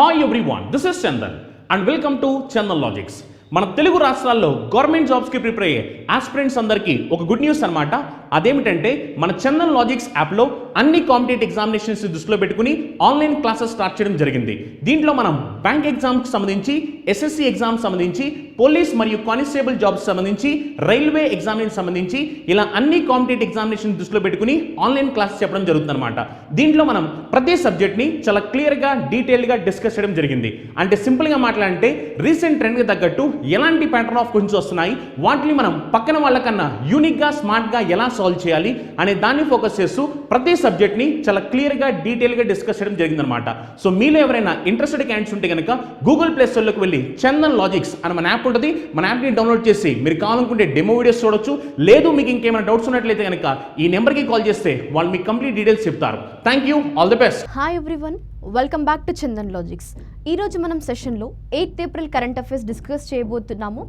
Hi everyone, this is Chandan and welcome to Chandan logics. మన తెలుగు రాష్ట్రాల్లో government జాబ్స్కి ప్రిపేర్ అయ్యే ఆస్పిరెంట్స్ అందరికీ ఒక గుడ్ న్యూస్ అనమాట. అదేమిటంటే మన చందన్ లాజిక్స్ యాప్లో అన్ని కాంపిటేటివ్ ఎగ్జామినేషన్స్ దృష్టిలో పెట్టుకుని ఆన్లైన్ క్లాసెస్ స్టార్ట్ చేయడం జరిగింది. దీంట్లో మనం బ్యాంక్ ఎగ్జామ్కి సంబంధించి, ఎస్ఎస్సి ఎగ్జామ్ సంబంధించి, పోలీస్ మరియు కానిస్టేబుల్ జాబ్స్ సంబంధించి, రైల్వే ఎగ్జామినేషన్ సంబంధించి ఇలా అన్ని కాంపిటేటివ్ ఎగ్జామినేషన్ దృష్టిలో పెట్టుకుని ఆన్లైన్ క్లాసెస్ చెప్పడం జరుగుతుంది అనమాట. దీంట్లో మనం ప్రతి సబ్జెక్ట్ని చాలా క్లియర్గా డీటెయిల్గా డిస్కస్ చేయడం జరిగింది. అంటే సింపుల్గా మాట్లాడంటే రీసెంట్ ట్రెండ్కి తగ్గట్టు ఎలాంటి ప్యాటర్న్ ఆఫ్ క్వశ్చన్స్ వస్తున్నాయి, వాటిని మనం పక్కన వాళ్ళకన్నా యూనిక్గా స్మార్ట్గా ఎలా సాల్వ్ చేయాలి అనే దాన్ని ఫోకస్ చేస్తూ ప్రతి సబ్జెక్ట్ని చాలా క్లియర్గా డీటెయిల్గా డిస్కస్ చేయడం జరిగిందనమాట. సో మీలో ఎవరైనా ఇంట్రెస్టెడ్ క్యాండిడేట్స్ ఉంటే కనుక గూగుల్ ప్లే స్టోర్లోకి వెళ్ళి చందన్ లాజిక్స్ అని మన యాప్ ఉంటుంది, మన యాప్ని డౌన్లోడ్ చేసి మీరు కావాలనుకుంటే డెమో వీడియోస్ చూడొచ్చు. లేదు మీకు ఇంకేమైనా డౌట్స్ ఉన్నట్లయితే కనుక ఈ నెంబర్కి కాల్ చేస్తే వాళ్ళు మీకు కంప్లీట్ డీటెయిల్స్ చెప్తారు. Thank you, all the best. Hi everyone, welcome back to Chandan Logics. ఈరోజు మనం సెషన్లో 8th April current affairs discuss చేయబోతున్నాము.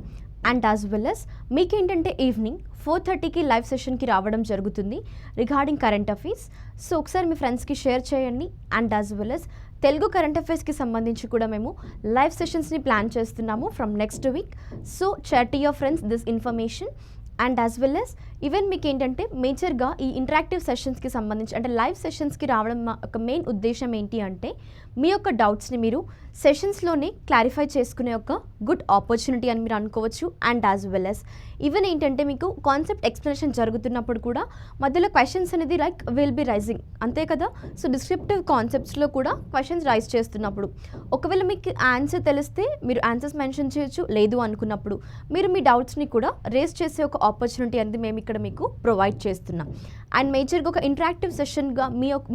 అండ్ యాజ్ వెల్ as మీకేంటంటే ఈవినింగ్ 4:30కి లైవ్ సెషన్కి రావడం జరుగుతుంది రిగార్డింగ్ కరెంట్ అఫైర్స్. సో ఒకసారి మీ ఫ్రెండ్స్కి షేర్ చేయండి. And as well as Telugu current అఫైర్స్కి సంబంధించి కూడా మేము లైవ్ సెషన్స్ని ప్లాన్ చేస్తున్నాము from next week. So share to your friends this information. And as well as even మీకు ఏంటంటే మేజర్గా ఈ ఇంటరాక్టివ్ సెషన్స్కి సంబంధించి అంటే లైవ్ సెషన్స్కి రావడం ఒక మెయిన్ ఉద్దేశం ఏంటి అంటే మీ యొక్క డౌట్స్ని మీరు సెషన్స్లోనే క్లారిఫై చేసుకునే ఒక గుడ్ ఆపర్చునిటీ అని మీరు అనుకోవచ్చు. And as well as even ఏంటంటే మీకు కాన్సెప్ట్ ఎక్స్ప్లెనేషన్ జరుగుతున్నప్పుడు కూడా మధ్యలో క్వశ్చన్స్ అనేది లైక్ విల్ బి రైజింగ్, అంతే కదా. సో డిస్క్రిప్టివ్ కాన్సెప్ట్స్లో కూడా క్వశ్చన్స్ రైజ్ చేస్తున్నప్పుడు ఒకవేళ మీకు ఆన్సర్ తెలిస్తే మీరు ఆన్సర్స్ మెన్షన్ చేయొచ్చు, లేదు అనుకున్నప్పుడు మీరు మీ డౌట్స్ని కూడా రేస్ చేసే ఒక ఆపర్చునిటీ అనేది మేము ఇక్కడ మీకు ప్రొవైడ్ చేస్తున్నాం. అండ్ మేజర్గా ఒక ఇంటరాక్టివ్ సెషన్గా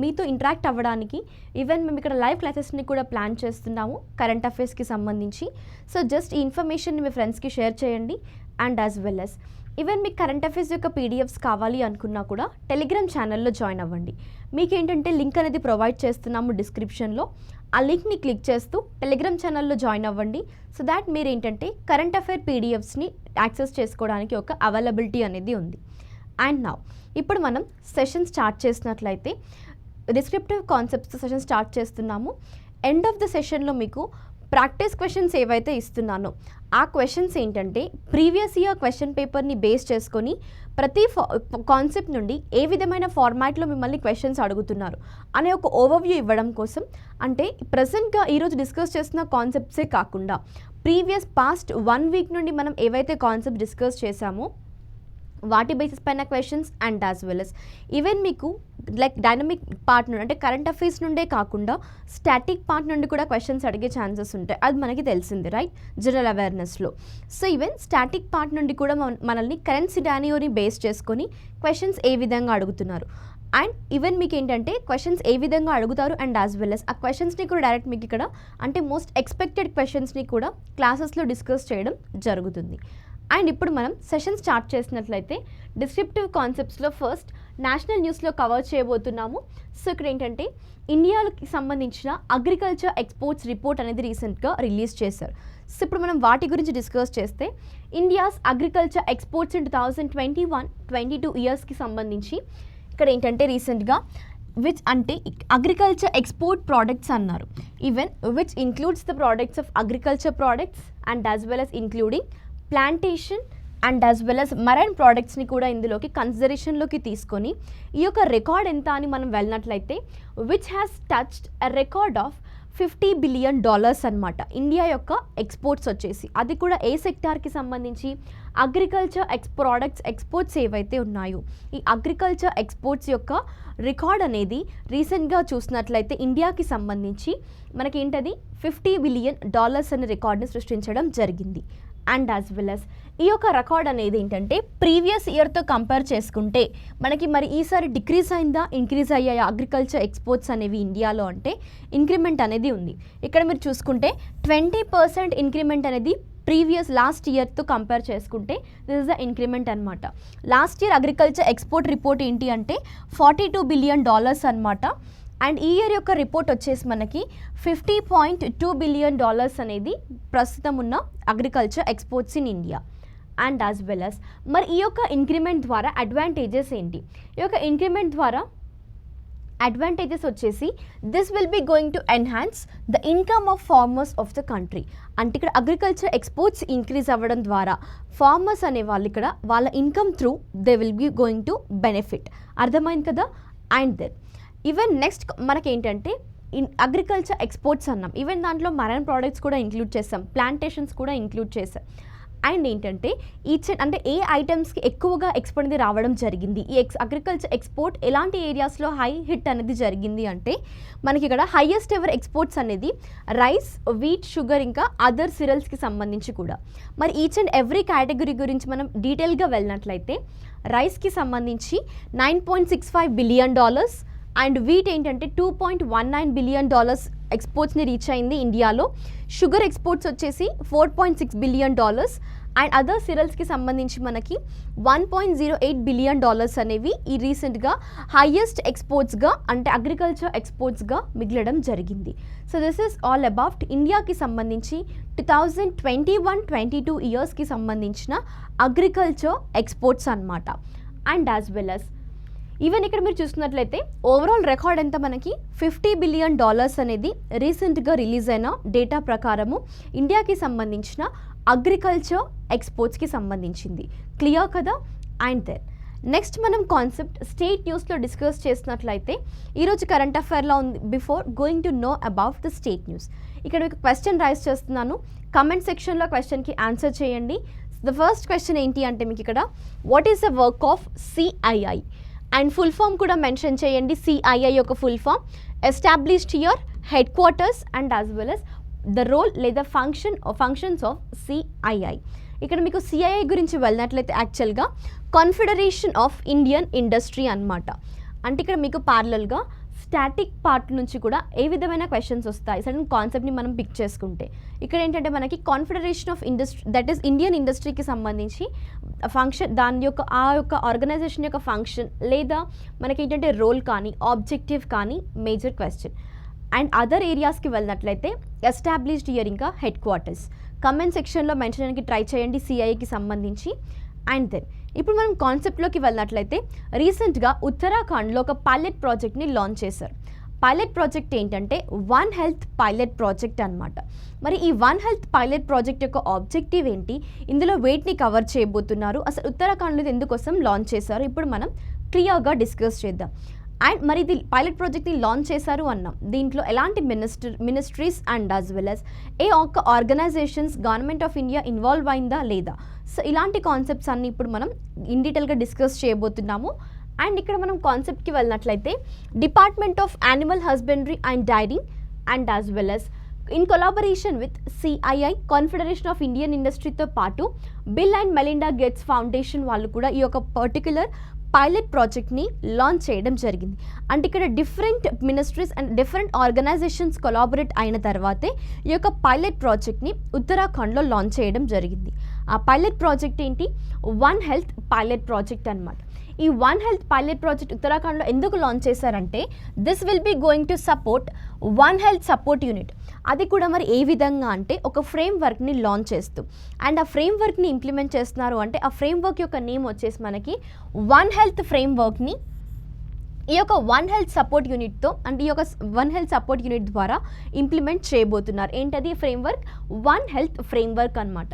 మీతో ఇంటరాక్ట్ అవ్వడానికి ఈవెన్ మేము ఇక్కడ లైవ్ క్లాసెస్ని కూడా ప్లాన్ చేస్తున్నాము కరెంట్ అఫైర్స్కి సంబంధించి. సో జస్ట్ ఈ ఇన్ఫర్మేషన్ని మీ ఫ్రెండ్స్కి షేర్ చేయండి. And as well as even మీకు కరెంట్ అఫైర్స్ యొక్క పీడిఎఫ్స్ కావాలి అనుకున్నా కూడా టెలిగ్రామ్ ఛానల్లో జాయిన్ అవ్వండి. మీకు ఏంటంటే లింక్ అనేది ప్రొవైడ్ చేస్తున్నాము డిస్క్రిప్షన్లో. ఆ లింక్ని క్లిక్ చేస్తూ టెలిగ్రామ్ ఛానల్లో జాయిన్ అవ్వండి. సో దాట్ మీరు ఏంటంటే కరెంట్ అఫైర్ పీడిఎఫ్స్ని యాక్సెస్ చేసుకోవడానికి ఒక అవైలబిలిటీ అనేది ఉంది. అండ్ నౌ ఇప్పుడు మనం సెషన్ స్టార్ట్ చేసినట్లయితే డిస్క్రిప్టివ్ కాన్సెప్ట్స్ సెషన్ స్టార్ట్ చేస్తున్నాము. ఎండ్ ఆఫ్ ద సెషన్లో మీకు ప్రాక్టీస్ క్వశ్చన్స్ ఏవైతే ఇస్తున్నానో ఆ క్వశ్చన్స్ ఏంటంటే ప్రీవియస్ ఇయర్ క్వశ్చన్ పేపర్ని బేస్ చేసుకొని ప్రతి కాన్సెప్ట్ నుండి ఏ విధమైన ఫార్మాట్లో మిమ్మల్ని క్వశ్చన్స్ అడుగుతున్నారు అనే ఒక ఓవర్వ్యూ ఇవ్వడం కోసం. అంటే ప్రజెంట్గా ఈరోజు డిస్కస్ చేస్తున్న కాన్సెప్ట్సే కాకుండా ప్రీవియస్ పాస్ట్ 1 వీక్ నుండి మనం ఏవైతే కాన్సెప్ట్ డిస్కస్ చేశామో వాటి బేసిస్ పైన questions. And as well as even మీకు లైక్ డైనమిక్ పార్ట్ నుండి అంటే కరెంట్ అఫైర్స్ నుండే కాకుండా స్టాటిక్ పార్ట్ నుండి కూడా క్వశ్చన్స్ అడిగే ఛాన్సెస్ ఉంటాయి, అది మనకి తెలిసింది రైట్, జనరల్ అవేర్నెస్లో. సో ఈవెన్ స్టాటిక్ పార్ట్ నుండి కూడా మనల్ని కరెంట్ సినారియోని బేస్ చేసుకొని క్వశ్చన్స్ ఏ విధంగా అడుగుతున్నారు అండ్ ఈవెన్ మీకు ఏంటంటే క్వశ్చన్స్ ఏ విధంగా అడుగుతారు. అండ్ యాజ్ వెల్ as ఆ క్వశ్చన్స్ని కూడా డైరెక్ట్ మీకు ఇక్కడ అంటే మోస్ట్ ఎక్స్పెక్టెడ్ క్వశ్చన్స్ని కూడా క్లాసెస్లో డిస్కస్ చేయడం జరుగుతుంది. అండ్ ఇప్పుడు మనం సెషన్ స్టార్ట్ చేసినట్లయితే డిస్క్రిప్టివ్ కాన్సెప్ట్స్లో ఫస్ట్ నేషనల్ న్యూస్లో కవర్ చేయబోతున్నాము. సో ఇక్కడ ఏంటంటే ఇండియాకి సంబంధించిన అగ్రికల్చర్ ఎక్స్పోర్ట్స్ రిపోర్ట్ అనేది రీసెంట్గా రిలీజ్ చేశారు. సో ఇప్పుడు మనం వాటి గురించి డిస్కస్ చేస్తే ఇండియాస్ అగ్రికల్చర్ ఎక్స్పోర్ట్స్ ఇన్ 2021-22 ఇయర్స్కి సంబంధించి ఇక్కడ ఏంటంటే రీసెంట్గా విచ్ అంటే అగ్రికల్చర్ ఎక్స్పోర్ట్ ప్రోడక్ట్స్ అన్నారు. Even which includes the products of agriculture products and as well as including plantation and as well as marine ప్రోడక్ట్స్ని కూడా ఇందులోకి కన్సిడరేషన్లోకి తీసుకొని ఈ యొక్క రికార్డ్ ఎంత అని మనం వెళ్ళినట్లయితే which has touched a record of $50 billion అనమాట ఇండియా యొక్క ఎక్స్పోర్ట్స్ వచ్చేసి. అది కూడా ఏ సెక్టార్కి సంబంధించి అగ్రికల్చర్ ప్రోడక్ట్స్ ఎక్స్పోర్ట్స్ ఏవైతే ఉన్నాయో ఈ అగ్రికల్చర్ ఎక్స్పోర్ట్స్ యొక్క రికార్డ్ అనేది రీసెంట్గా చూసినట్లయితే ఇండియాకి సంబంధించి మనకేంటది $50 billion అనే రికార్డ్ని సృష్టించడం జరిగింది. అండ్ యాజ్ వెల్ as ఈ యొక్క రికార్డ్ అనేది ఏంటంటే ప్రీవియస్ ఇయర్తో కంపేర్ చేసుకుంటే మనకి మరి ఈసారి డిక్రీజ్ అయిందా ఇంక్రీజ్ అయ్యాయా అగ్రికల్చర్ ఎక్స్పోర్ట్స్ అనేవి ఇండియాలో అంటే ఇంక్రిమెంట్ అనేది ఉంది. ఇక్కడ మీరు చూసుకుంటే 20% ఇంక్రిమెంట్ అనేది ప్రీవియస్ లాస్ట్ ఇయర్తో కంపేర్ చేసుకుంటే దిస్ ఇస్ ద ఇంక్రిమెంట్ అనమాట. Last year agriculture export report ఏంటి అంటే $42 billion అనమాట. అండ్ ఈ ఇయర్ యొక్క రిపోర్ట్ వచ్చేసి మనకి $50.2 billion అనేది ప్రస్తుతం ఉన్న agriculture exports in India. And as well as మరి ఈ యొక్క ఇంక్రిమెంట్ ద్వారా అడ్వాంటేజెస్ ఏంటి, ఈ యొక్క ఇంక్రిమెంట్ ద్వారా అడ్వాంటేజెస్ వచ్చేసి this will be going to enhance the income of farmers of the country. అంటే ఇక్కడ అగ్రికల్చర్ ఎక్స్పోర్ట్స్ ఇంక్రీజ్ అవ్వడం ద్వారా ఫార్మర్స్ అనే వాళ్ళు ఇక్కడ వాళ్ళ income through they will be going to benefit. అర్థమైంది కదా. అండ్ దెన్ ఈవెన్ నెక్స్ట్ మనకేంటంటే అగ్రికల్చర్ ఎక్స్పోర్ట్స్ అన్నాం, ఈవెన్ దాంట్లో మరైన్ ప్రోడక్ట్స్ కూడా ఇంక్లూడ్ చేస్తాం, ప్లాంటేషన్స్ కూడా ఇంక్లూడ్ చేస్తాం. అండ్ ఏంటంటే అంటే ఏ ఐటమ్స్కి ఎక్కువగా ఎక్స్పోర్ట్ అనేది రావడం జరిగింది, ఈ అగ్రికల్చర్ ఎక్స్పోర్ట్ ఎలాంటి ఏరియాస్లో హై హిట్ అనేది జరిగింది అంటే మనకి ఇక్కడ హైయెస్ట్ ఎవర్ ఎక్స్పోర్ట్స్ అనేది రైస్, వీట్, షుగర్ ఇంకా అదర్ సిరల్స్కి సంబంధించి కూడా. మరి ఈచ్ అండ్ ఎవ్రీ కేటగిరీ గురించి మనం డీటెయిల్గా వెళ్ళినట్లయితే రైస్కి సంబంధించి $9.65 బిలియన్ అండ్ వీట్ ఏంటంటే $2.19 బిలియన్ ఎక్స్పోర్ట్స్ని రీచ్ అయింది ఇండియాలో. షుగర్ ఎక్స్పోర్ట్స్ వచ్చేసి $4.6 బిలియన్ అండ్ అదర్ సిరల్స్కి సంబంధించి మనకి $1.08 బిలియన్ అనేవి ఈ రీసెంట్గా హైయెస్ట్ ఎక్స్పోర్ట్స్గా అంటే అగ్రికల్చర్ ఎక్స్పోర్ట్స్గా మిగలడం జరిగింది. So this is all about ఇండియాకి సంబంధించి 2021-22 ఇయర్స్కి సంబంధించిన అగ్రికల్చర్ ఎక్స్పోర్ట్స్ అన్నమాట. And as well us even ఇక్కడ మీరు చూస్తున్నట్లయితే ఓవరాల్ రికార్డ్ ఎంత మనకి $50 బిలియన్ అనేది రీసెంట్గా రిలీజ్ అయిన డేటా ప్రకారము ఇండియాకి సంబంధించిన అగ్రికల్చర్ ఎక్స్పోర్ట్స్కి సంబంధించింది. క్లియర్ కదా. అండ్ దెన్ నెక్స్ట్ మనం కాన్సెప్ట్ స్టేట్ న్యూస్లో డిస్కస్ చేసినట్లయితే ఈరోజు కరెంట్ అఫైర్లో ఉంది. Before going to know about the state news, ఇక్కడ మీకు క్వశ్చన్ రైజ్ చేస్తున్నాను, కమెంట్ సెక్షన్లో క్వశ్చన్కి ఆన్సర్ చేయండి. ద ఫస్ట్ క్వశ్చన్ ఏంటి అంటే మీకు ఇక్కడ what is the work of CII and full form కూడా మెన్షన్ చేయండి. సిఐఐ యొక్క full form established here, headquarters and as well as the role లేదా ఫంక్షన్స్ ఆఫ్ సిఐఐ. ఇక్కడ మీకు సిఐఐ గురించి వెళ్ళినట్లయితే యాక్చువల్గా కాన్ఫెడరేషన్ ఆఫ్ ఇండియన్ ఇండస్ట్రీ అన్నమాట. అంటే ఇక్కడ మీకు ప్యారలల్గా స్టాటిక్ పార్ట్ నుంచి కూడా ఏ విధమైన క్వశ్చన్స్ వస్తాయి సడన్ కాన్సెప్ట్ని మనం పిక్ చేసుకుంటే. ఇక్కడ ఏంటంటే మనకి confederation of industry that is Indian ఇండస్ట్రీకి సంబంధించి ఫంక్షన్, దాని యొక్క ఆ యొక్క ఆర్గనైజేషన్ యొక్క ఫంక్షన్ లేదా మనకి ఏంటంటే రోల్ కానీ ఆబ్జెక్టివ్ కానీ మేజర్ క్వశ్చన్. అండ్ అదర్ ఏరియాస్కి వెళ్ళినట్లయితే ఎస్టాబ్లిష్డ్ ఇయర్ ఇంకా హెడ్ క్వార్టర్స్. కమెంట్ సెక్షన్లో మెన్షన్ చేయడానికి ట్రై చేయండి సిఐకి సంబంధించి. అండ్ దెన్ ఇప్పుడు మనం కాన్సెప్ట్లోకి వెళ్ళినట్లయితే రీసెంట్గా ఉత్తరాఖండ్లో ఒక పైలట్ ప్రాజెక్ట్ని లాంచ్ చేశారు. పైలట్ ప్రాజెక్ట్ ఏంటంటే వన్ హెల్త్ పైలట్ ప్రాజెక్ట్ అన్నమాట. మరి ఈ వన్ హెల్త్ పైలట్ ప్రాజెక్ట్ యొక్క ఆబ్జెక్టివ్ ఏంటి, ఇందులో వెయిట్ని కవర్ చేయబోతున్నారు, అసలు ఉత్తరాఖండ్లో ఎందుకోసం లాంచ్ చేశారు, ఇప్పుడు మనం క్లియర్గా డిస్కస్ చేద్దాం. అండ్ మరి ఇది పైలట్ ప్రాజెక్ట్ని లాంచ్ చేశారు అన్నాం, దీంట్లో ఎలాంటి ministries and as well as ఏ ఒక్క organisations government of India involve అయిందా లేదా, సో ఇలాంటి కాన్సెప్ట్స్ అన్ని ఇప్పుడు మనం ఇన్ డీటెయిల్గా డిస్కస్ చేయబోతున్నాము. అండ్ ఇక్కడ మనం కాన్సెప్ట్కి వెళ్ళినట్లయితే department of animal husbandry and dairying and as well as in collaboration with CII Confederation of Indian ఇండస్ట్రీతో పాటు Bill and Melinda Gates Foundation వాళ్ళు కూడా ఈ యొక్క పర్టిక్యులర్ పైలట్ ప్రాజెక్ట్ని లాంచ్ చేయడం జరిగింది. అంటే ఇక్కడ different ministries and different organizations collaborate అయిన తర్వాతే ఈ యొక్క పైలట్ ప్రాజెక్ట్ని ఉత్తరాఖండ్లో లాంచ్ చేయడం జరిగింది. ఆ పైలట్ ప్రాజెక్ట్ ఏంటి, వన్ హెల్త్ పైలట్ ప్రాజెక్ట్ అన్నమాట. ఈ వన్ హెల్త్ పైలట్ ప్రాజెక్ట్ ఉత్తరాఖండ్లో ఎందుకు లాంచ్ చేశారంటే this will be going to support one health support unit. అది కూడా మరి ఏ విధంగా అంటే ఒక ఫ్రేమ్ వర్క్ని లాంచ్ చేస్తూ అండ్ ఆ ఫ్రేమ్ వర్క్ని ఇంప్లిమెంట్ చేస్తున్నారు అంటే ఆ ఫ్రేమ్ వర్క్ యొక్క నేమ్ వచ్చేసి మనకి వన్ హెల్త్ ఫ్రేమ్ వర్క్ని ఈ యొక్క వన్ హెల్త్ సపోర్ట్ యూనిట్తో అంటే ఈ యొక్క వన్ హెల్త్ సపోర్ట్ యూనిట్ ద్వారా ఇంప్లిమెంట్ చేయబోతున్నారు. ఏంటది ఫ్రేమ్వర్క్, వన్ హెల్త్ ఫ్రేమ్వర్క్ అన్నమాట.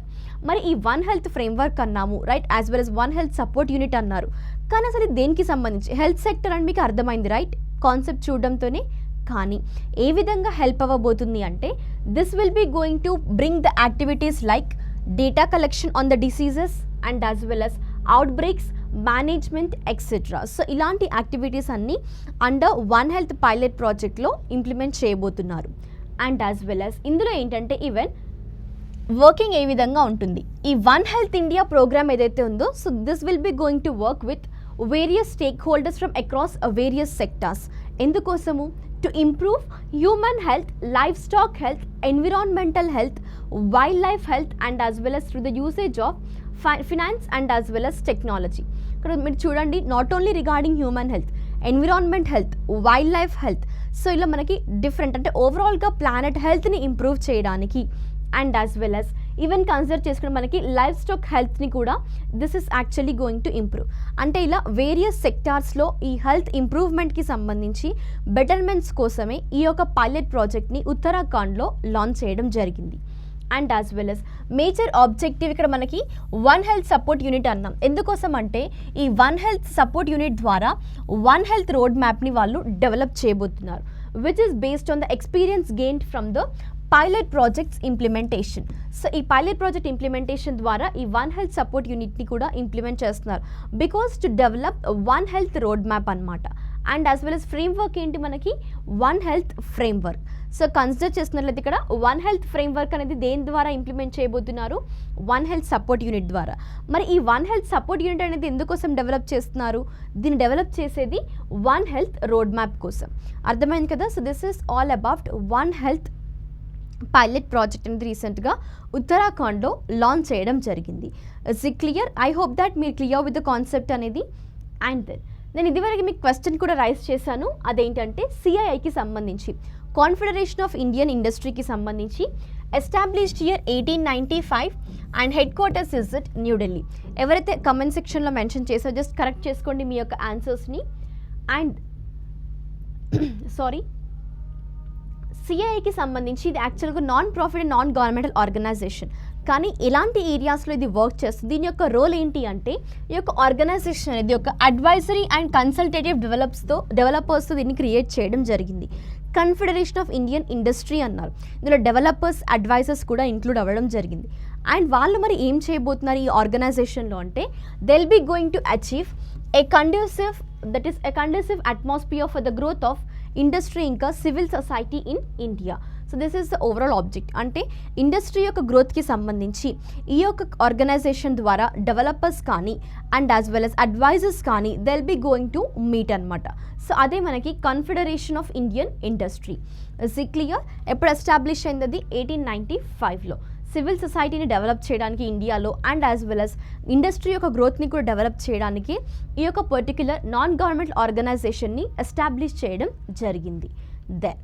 మరి ఈ వన్ హెల్త్ ఫ్రేమ్వర్క్ అన్నాము right, as well as one health support unit అన్నారు, కానీ అసలు ఇది దేనికి సంబంధించి, హెల్త్ సెక్టర్ అని మీకు అర్థమైంది రైట్ కాన్సెప్ట్ చూడడంతోనే. కానీ ఏ విధంగా హెల్ప్ అవ్వబోతుంది అంటే this will be going to bring the activities like data collection on the diseases and as well as outbreaks, management etcetera. So ఇలాంటి యాక్టివిటీస్ అన్నీ అండర్ వన్ హెల్త్ పైలట్ ప్రాజెక్ట్లో implement చేయబోతున్నారు. And as well as ఇందులో ఏంటంటే even working ఏ విధంగా ఉంటుంది, ఈ one health India programme ఏదైతే ఉందో so this will be going to work with various stakeholders from across various sectors. ఎందుకోసము, to improve human health, life stock health, environmental health, wildlife health and as well as through the usage of finance and as well as technology. ఇక్కడ మీరు చూడండి not only regarding human health, environment health, wildlife health, so ఇలా మనకి different అంటే ఓవరాల్గా planet హెల్త్ని improve చేయడానికి and as well as even consider చేసుకుని మనకి లైఫ్ స్టాక్ హెల్త్ని కూడా this is actually going to improve. అంటే ఇలా వేరియస్ సెక్టార్స్లో ఈ హెల్త్ ఇంప్రూవ్మెంట్కి సంబంధించి బెటర్మెంట్స్ కోసమే ఈ యొక్క పైలట్ ప్రాజెక్ట్ని ఉత్తరాఖండ్లో లాంచ్ చేయడం జరిగింది. And as well as major objective ఇక్కడ మనకి వన్ హెల్త్ సపోర్ట్ యూనిట్ అన్నాం. ఎందుకోసం అంటే ఈ వన్ హెల్త్ సపోర్ట్ యూనిట్ ద్వారా వన్ హెల్త్ రోడ్ మ్యాప్ని వాళ్ళు డెవలప్ చేయబోతున్నారు, which is based on the experience gained from the pilot projects implementation. So ఈ పైలట్ ప్రాజెక్ట్ ఇంప్లిమెంటేషన్ ద్వారా ఈ వన్ హెల్త్ సపోర్ట్ యూనిట్ని కూడా ఇంప్లిమెంట్ చేస్తున్నారు, because to develop one health road map అనమాట. And as well as framework ఏంటి మనకి one health framework. So consider చేస్తున్నట్లయితే ఇక్కడ వన్ హెల్త్ ఫ్రేమ్వర్క్ అనేది దేని ద్వారా ఇంప్లిమెంట్ చేయబోతున్నారు, వన్ హెల్త్ సపోర్ట్ యూనిట్ ద్వారా. మరి ఈ వన్ హెల్త్ సపోర్ట్ యూనిట్ అనేది ఎందుకోసం డెవలప్ చేస్తున్నారు, దీన్ని డెవలప్ చేసేది వన్ హెల్త్ రోడ్ మ్యాప్ కోసం. అర్థమైంది కదా. So this is all about one health pilot project అనేది రీసెంట్గా ఉత్తరాఖండ్లో లాంచ్ చేయడం జరిగింది. Is it clear? I hope that మీరు క్లియర్ విత్ ద కాన్సెప్ట్ అనేది. అండ్ దెన్ నేను ఇదివరకు మీకు క్వశ్చన్ కూడా రైజ్ చేశాను, అదేంటంటే సిఐఐకి సంబంధించి కాన్ఫెడరేషన్ ఆఫ్ ఇండియన్ ఇండస్ట్రీకి సంబంధించి established year 1895 and headquarters is it New Delhi. ఎవరైతే కమెంట్ సెక్షన్లో మెన్షన్ చేసారో జస్ట్ కరెక్ట్ చేసుకోండి మీ యొక్క ఆన్సర్స్ని. అండ్ సారీ, సిఐఐకి సంబంధించి ఇది యాక్చువల్గా non profit and non governmental organization. కానీ ఎలాంటి ఏరియాస్లో ఇది వర్క్ చేస్తుంది, దీని యొక్క రోల్ ఏంటి అంటే ఈ యొక్క ఆర్గనైజేషన్ అనేది ఒక అడ్వైజరీ అండ్ కన్సల్టేటివ్ డెవలపర్స్తో దీన్ని క్రియేట్ చేయడం జరిగింది. కన్ఫెడరేషన్ ఆఫ్ ఇండియన్ ఇండస్ట్రీ అన్నారు. ఇందులో డెవలపర్స్, అడ్వైజర్స్ కూడా ఇంక్లూడ్ అవ్వడం జరిగింది. అండ్ వాళ్ళు మరి ఏం చేయబోతున్నారు ఈ ఆర్గనైజేషన్లో అంటే they'll be going to achieve a conducive atmosphere for the growth of industry ఇంకా civil society in India. So this is the overall object. అంటే ఇండస్ట్రీ యొక్క గ్రోత్కి సంబంధించి ఈ యొక్క ఆర్గనైజేషన్ ద్వారా డెవలపర్స్ కానీ and as well as advisors కానీ they'll be going to meet అనమాట. సో అదే మనకి Confederation of Indian Industry. Is it clear? ఎప్పుడు ఎస్టాబ్లిష్ అయింది అది 1895లో. సివిల్ సొసైటీని డెవలప్ చేయడానికి ఇండియాలో and as well as industry యొక్క గ్రోత్ని కూడా డెవలప్ చేయడానికి ఈ యొక్క పర్టిక్యులర్ నాన్ గవర్నమెంట్ ఆర్గనైజేషన్ని ఎస్టాబ్లిష్ చేయడం జరిగింది. దెన్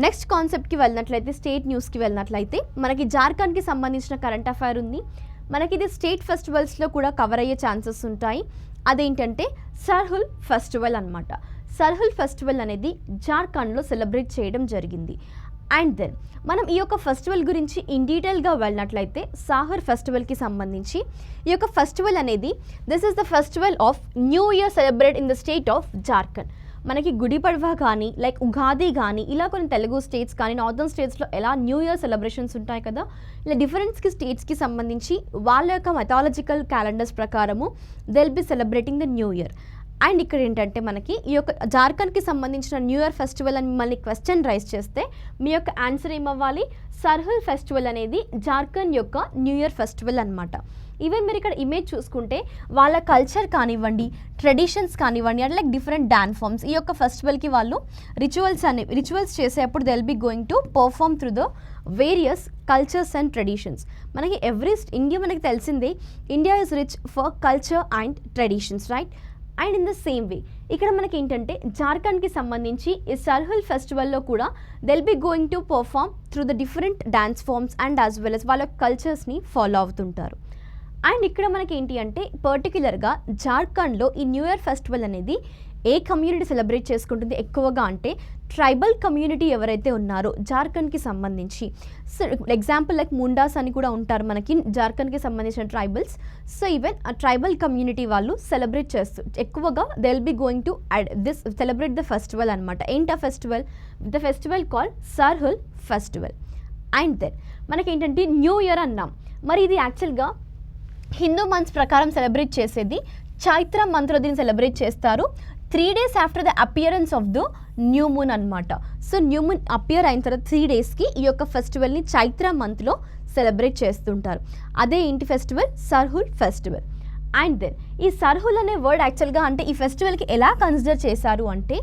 నెక్స్ట్ కాన్సెప్ట్కి వెళ్ళినట్లయితే, స్టేట్ న్యూస్కి వెళ్ళినట్లయితే మనకి జార్ఖండ్కి సంబంధించిన కరెంట్ అఫైర్ ఉంది. మనకి ఇది స్టేట్ ఫెస్టివల్స్లో కూడా కవర్ అయ్యే ఛాన్సెస్ ఉంటాయి. అదేంటంటే సర్హుల్ ఫెస్టివల్ అనమాట. సర్హుల్ ఫెస్టివల్ అనేది జార్ఖండ్లో సెలబ్రేట్ చేయడం జరిగింది. అండ్ దెన్ మనం ఈ యొక్క ఫెస్టివల్ గురించి ఇన్ డీటెయిల్గా వెళ్ళినట్లయితే సాహర్ ఫెస్టివల్కి సంబంధించి ఈ యొక్క ఫెస్టివల్ అనేది this is the festival of new year celebrate in the state of Jharkhand. మనకి గుడి పడ్వా కానీ లైక్ ఉగాది కానీ ఇలా కొన్ని తెలుగు స్టేట్స్ కానీ నార్దర్న్ స్టేట్స్లో ఎలా న్యూ ఇయర్ సెలబ్రేషన్స్ ఉంటాయి కదా, ఇలా డిఫరెంట్ స్టేట్స్కి సంబంధించి వాళ్ళ యొక్క మెథాలజికల్ క్యాలెండర్స్ ప్రకారము they'll be celebrating the new year. And ఇక్కడ ఏంటంటే మనకి ఈ యొక్క జార్ఖండ్కి సంబంధించిన న్యూ ఇయర్ ఫెస్టివల్ అని మిమ్మల్ని క్వశ్చన్ రైజ్ చేస్తే మీ యొక్క ఆన్సర్ ఏమవ్వాలి, సర్హుల్ ఫెస్టివల్ అనేది జార్ఖండ్ యొక్క న్యూ ఇయర్ ఫెస్టివల్ అనమాట. ఈవెన్ మీరు ఇక్కడ ఇమేజ్ చూసుకుంటే వాళ్ళ కల్చర్ కానివ్వండి, ట్రెడిషన్స్ కానివ్వండి, అంటే లైక్ డిఫరెంట్ డాన్స్ ఫామ్స్ ఈ యొక్క ఫెస్టివల్కి వాళ్ళు రిచువల్స్ చేసేటప్పుడు they'll be going to perform through the various cultures and traditions. మనకి ఇండియా మనకి తెలిసిందే, India is rich for culture and traditions, right? And in the same వే ఇక్కడ మనకి ఏంటంటే జార్ఖండ్కి సంబంధించి ఈ సర్హుల్ ఫెస్టివల్లో కూడా they'll be going to perform through the different dance forms and as well as వాళ్ళ కల్చర్స్ని ఫాలో అవుతుంటారు. అండ్ ఇక్కడ మనకి ఏంటి అంటే పర్టికులర్గా జార్ఖండ్లో ఈ న్యూ ఇయర్ ఫెస్టివల్ అనేది ఏ కమ్యూనిటీ సెలబ్రేట్ చేసుకుంటుంది ఎక్కువగా అంటే ట్రైబల్ కమ్యూనిటీ ఎవరైతే ఉన్నారో జార్ఖండ్కి సంబంధించి. సో ఎగ్జాంపుల్ లైక్ ముండాస్ అని కూడా ఉంటారు మనకి జార్ఖండ్కి సంబంధించిన ట్రైబల్స్. సో ఈవెన్ ఆ ట్రైబల్ కమ్యూనిటీ వాళ్ళు సెలబ్రేట్ చేస్తూ ఎక్కువగా they'll be going to celebrate the festival అనమాట. ఏంటి ఆ festival? The festival call Sarhul festival. And then మనకేంటంటే న్యూ ఇయర్ అన్నాం. మరి ఇది యాక్చువల్గా హిందూ మంత్స్ ప్రకారం సెలబ్రేట్ చేసేది చైత్ర మంత్లో దీన్ని సెలబ్రేట్ చేస్తారు 3 days after the appearance of the new moon అనమాట. సో న్యూ మూన్ అపియర్ అయిన తర్వాత 3 daysకి ఈ యొక్క ఫెస్టివల్ని చైత్ర మంత్లో సెలబ్రేట్ చేస్తుంటారు. అదే ఏంటి festival? Sarhul festival. And then ఈ సర్హుల్ అనే వర్డ్ యాక్చువల్గా అంటే ఈ ఫెస్టివల్కి ఎలా కన్సిడర్ చేశారు అంటే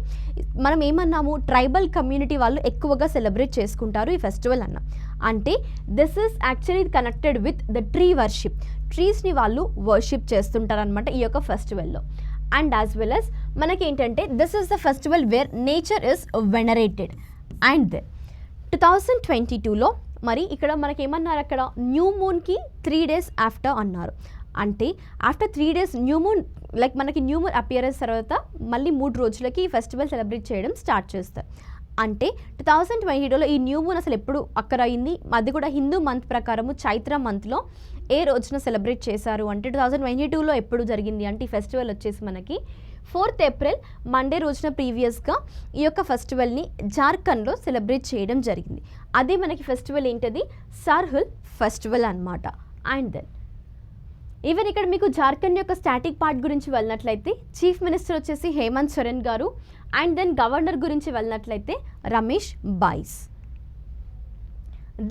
మనం ఏమన్నాము, ట్రైబల్ కమ్యూనిటీ వాళ్ళు ఎక్కువగా సెలబ్రేట్ చేసుకుంటారు ఈ ఫెస్టివల్ అన్నాం. అంటే this is actually connected with the tree worship. ట్రీస్ని వాళ్ళు వర్షిప్ చేస్తుంటారు అనమాట ఈ యొక్క ఫెస్టివల్లో. అండ్ యాజ్ వెల్ as మనకేంటంటే this is the festival where nature is venerated. And then 2022లో మరి ఇక్కడ మనకి ఏమన్నారు, అక్కడ న్యూ మూన్కి 3 days ఆఫ్టర్ అన్నారు. అంటే after 3 days new moon, like మనకి న్యూ మూన్ అపియరెన్స్ తర్వాత మళ్ళీ 3 రోజులకి ఈ ఫెస్టివల్ సెలబ్రేట్ చేయడం స్టార్ట్ చేస్తారు. అంటే 2022లో ఈ న్యూ మూన్ అసలు ఎప్పుడు అక్కర్ అయింది, అది కూడా హిందూ మంత్ ప్రకారము చైత్ర మంత్లో ఏ రోజున సెలబ్రేట్ చేశారు అంటే 2022లో ఎప్పుడు జరిగింది అంటే ఈ ఫెస్టివల్ వచ్చేసి మనకి 4th April మండే రోజున ప్రీవియస్గా ఈ యొక్క ఫెస్టివల్ని జార్ఖండ్లో సెలబ్రేట్ చేయడం జరిగింది. అదే మనకి ఫెస్టివల్ ఏంటది, సర్హుల్ ఫెస్టివల్ అన్నమాట. అండ్ దెన్ ఈవెన్ ఇక్కడ మీకు జార్ఖండ్ యొక్క స్టాటిక్ పార్ట్ గురించి వెళ్ళినట్లయితే చీఫ్ మినిస్టర్ వచ్చేసి హేమంత్ సోరెన్ గారు, అండ్ దెన్ గవర్నర్ గురించి వెళ్ళినట్లయితే Ramesh Bais.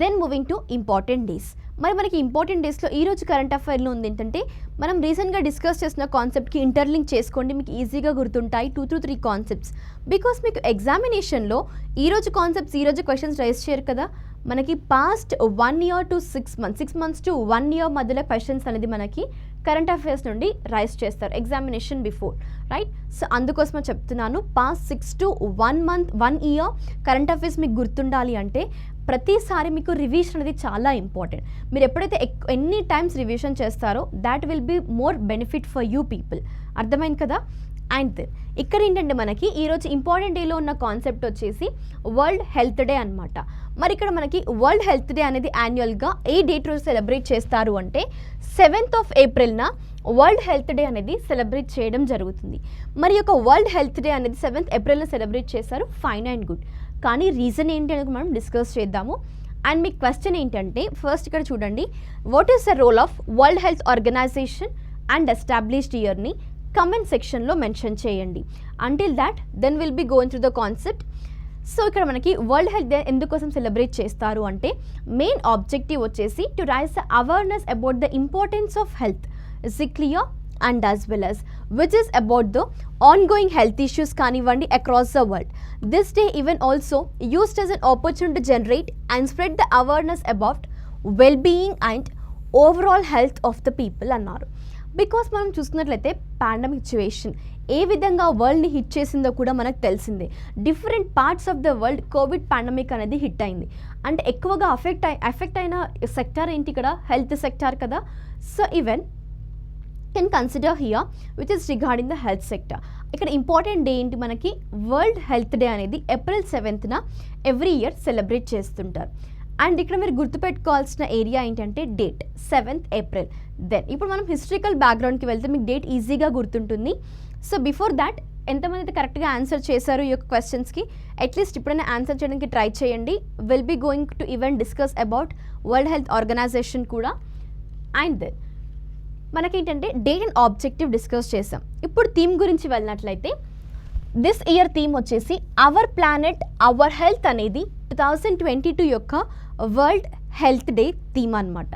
Then moving to important days. మరి మనకి ఇంపార్టెంట్ డేస్లో ఈరోజు కరెంట్ అఫైర్లో ఉంది ఏంటంటే, మనం రీసెంట్గా డిస్కస్ చేసిన కాన్సెప్ట్కి ఇంటర్లింక్ చేసుకోండి, మీకు ఈజీగా గుర్తుంటాయి 2 to 3 కాన్సెప్ట్స్. బికాస్ మీకు ఎగ్జామినేషన్లో ఈరోజు కాన్సెప్ట్స్ ఈరోజు క్వశ్చన్స్ రైజ్ చేయరు కదా, మనకి past 1 year to 6 months, 6 months to 1 year మధ్యలో క్వశ్చన్స్ అనేది మనకి కరెంట్ అఫైర్స్ నుండి రైజ్ చేస్తారు ఎగ్జామినేషన్ బిఫోర్, రైట్? సో అందుకోసమే చెప్తున్నాను, past 6 to 1 month 1 year current affairs మీకు గుర్తుండాలి అంటే ప్రతిసారి మీకు రివిజన్ అనేది చాలా ఇంపార్టెంట్. మీరు ఎప్పుడైతే ఎన్ని టైమ్స్ రివిజన్ చేస్తారో that will be more benefit for you people. అర్థమైంది కదా? అండ్ ఇక్కడ ఏంటంటే మనకి ఈరోజు ఇంపార్టెంట్ డేలో ఉన్న కాన్సెప్ట్ వచ్చేసి వరల్డ్ హెల్త్ డే అనమాట. మరి ఇక్కడ మనకి వరల్డ్ హెల్త్ డే అనేది యాన్యువల్గా ఏ డేట్ రోజు సెలబ్రేట్ చేస్తారు అంటే 7th of April world Health day అనేది సెలబ్రేట్ చేయడం జరుగుతుంది. మరి యొక్క వరల్డ్ హెల్త్ డే అనేది 7th April సెలబ్రేట్ చేశారు, ఫైన్ అండ్ గుడ్. కానీ రీజన్ ఏంటి అనేది మనం డిస్కస్ చేద్దాము. అండ్ మీ క్వశ్చన్ ఏంటంటే, ఫస్ట్ ఇక్కడ చూడండి, what is the role of World Health Organisation and established ఇయర్ని కమెంట్ సెక్షన్లో మెన్షన్ చేయండి. Until that then will be going through the concept. So ఇక్కడ మనకి వరల్డ్ హెల్త్ డే ఎందుకోసం సెలబ్రేట్ చేస్తారు అంటే మెయిన్ ఆబ్జెక్టివ్ వచ్చేసి to raise the awareness about the importance of health clear and as well as which is about the ongoing health issues కానివ్వండి across the world. This day even also used as an opportunity to generate and spread the awareness about well-being and overall health of the people అన్నారు. Because మనం చూసుకున్నట్లయితే pandemic situation ఏ విధంగా వరల్డ్ని hit చేసిందో కూడా మనకు తెలిసిందే. Different parts of the world Covid pandemic అనేది hit అయింది. అంటే ఎక్కువగా ఎఫెక్ట్ అయిన సెక్టార్ ఏంటి ఇక్కడ, హెల్త్ సెక్టార్ కదా. So even can consider here which is regarding the health sector. ఇక్కడ ఇంపార్టెంట్ డే ఏంటి మనకి, వరల్డ్ హెల్త్ డే అనేది April 7th every year celebrate చేస్తుంటారు. అండ్ ఇక్కడ మీరు గుర్తుపెట్టుకోవాల్సిన ఏరియా ఏంటంటే డేట్ 7th April. దెన్ ఇప్పుడు మనం హిస్టరికల్ బ్యాక్గ్రౌండ్కి వెళ్తే మీకు డేట్ ఈజీగా గుర్తుంటుంది. సో బిఫోర్ దాట్ ఎంతమంది అయితే కరెక్ట్గా ఆన్సర్ చేశారు ఈ యొక్క క్వశ్చన్స్కి, అట్లీస్ట్ ఇప్పుడైనా ఆన్సర్ చేయడానికి ట్రై చేయండి. Will be going to even discuss about World Health Organization కూడా. అండ్ దెన్ మనకేంటంటే డేట్ అండ్ ఆబ్జెక్టివ్ డిస్కస్ చేసాం. ఇప్పుడు థీమ్ గురించి వెళ్ళినట్లయితే దిస్ ఇయర్ థీమ్ వచ్చేసి అవర్ ప్లానెట్ అవర్ హెల్త్ అనేది 2022 యొక్క వరల్డ్ హెల్త్ డే థీమ్ అనమాట.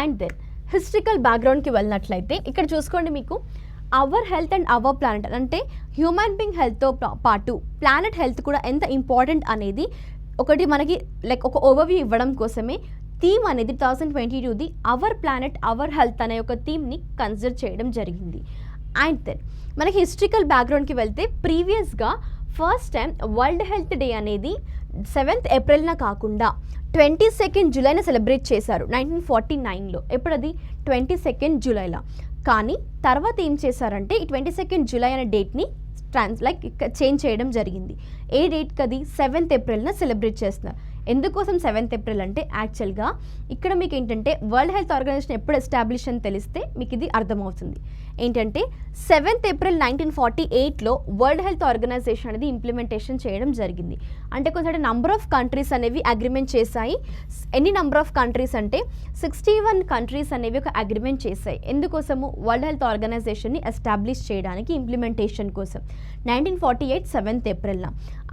అండ్ దెన్ హిస్టరికల్ బ్యాక్గ్రౌండ్కి వెళ్ళినట్లయితే ఇక్కడ చూసుకోండి, మీకు our health and our planet అంటే హ్యూమన్ బీయింగ్ హెల్త్తో పాటు ప్లానెట్ హెల్త్ కూడా ఎంత ఇంపార్టెంట్ అనేది ఒకటి మనకి లైక్ ఒక ఓవర్వ్యూ ఇవ్వడం కోసమే థీమ్ అనేది 2022ది అవర్ ప్లానెట్ అవర్ హెల్త్ అనే ఒక థీమ్ని కన్సిడర్ చేయడం జరిగింది. అండ్ దెన్ మనకి హిస్టరికల్ బ్యాక్గ్రౌండ్కి వెళ్తే ప్రీవియస్గా first time world Health day అనేది 7th April కాకుండా 22nd July సెలబ్రేట్ చేశారు 1949లో. ఎప్పుడు అది 22nd July. కానీ తర్వాత ఏం చేశారంటే ఈ 22nd July అనే డేట్ని చేంజ్ చేయడం జరిగింది. ఏ డేట్కి అది 7th April సెలబ్రేట్ చేస్తున్నారు. ఎందుకోసం 7th April అంటే యాక్చువల్గా ఇక్కడ మీకు ఏంటంటే వరల్డ్ హెల్త్ ఆర్గనైజేషన్ ఎప్పుడు ఎస్టాబ్లిష్ అని తెలిస్తే మీకు ఇది అర్థమవుతుంది. ఏంటంటే 7th April 1948లో వరల్డ్ హెల్త్ ఆర్గనైజేషన్ అనేది ఇంప్లిమెంటేషన్ చేయడం జరిగింది. అంటే కొంచెం నంబర్ ఆఫ్ కంట్రీస్ అనేవి అగ్రిమెంట్ చేశాయి. ఎన్ని నంబర్ ఆఫ్ కంట్రీస్ అంటే 61 కంట్రీస్ అనేవి ఒక అగ్రిమెంట్ చేశాయి. ఎందుకోసము, వరల్డ్ హెల్త్ ఆర్గనైజేషన్ని ఎస్టాబ్లిష్ చేయడానికి ఇంప్లిమెంటేషన్ కోసం 1948 7th April.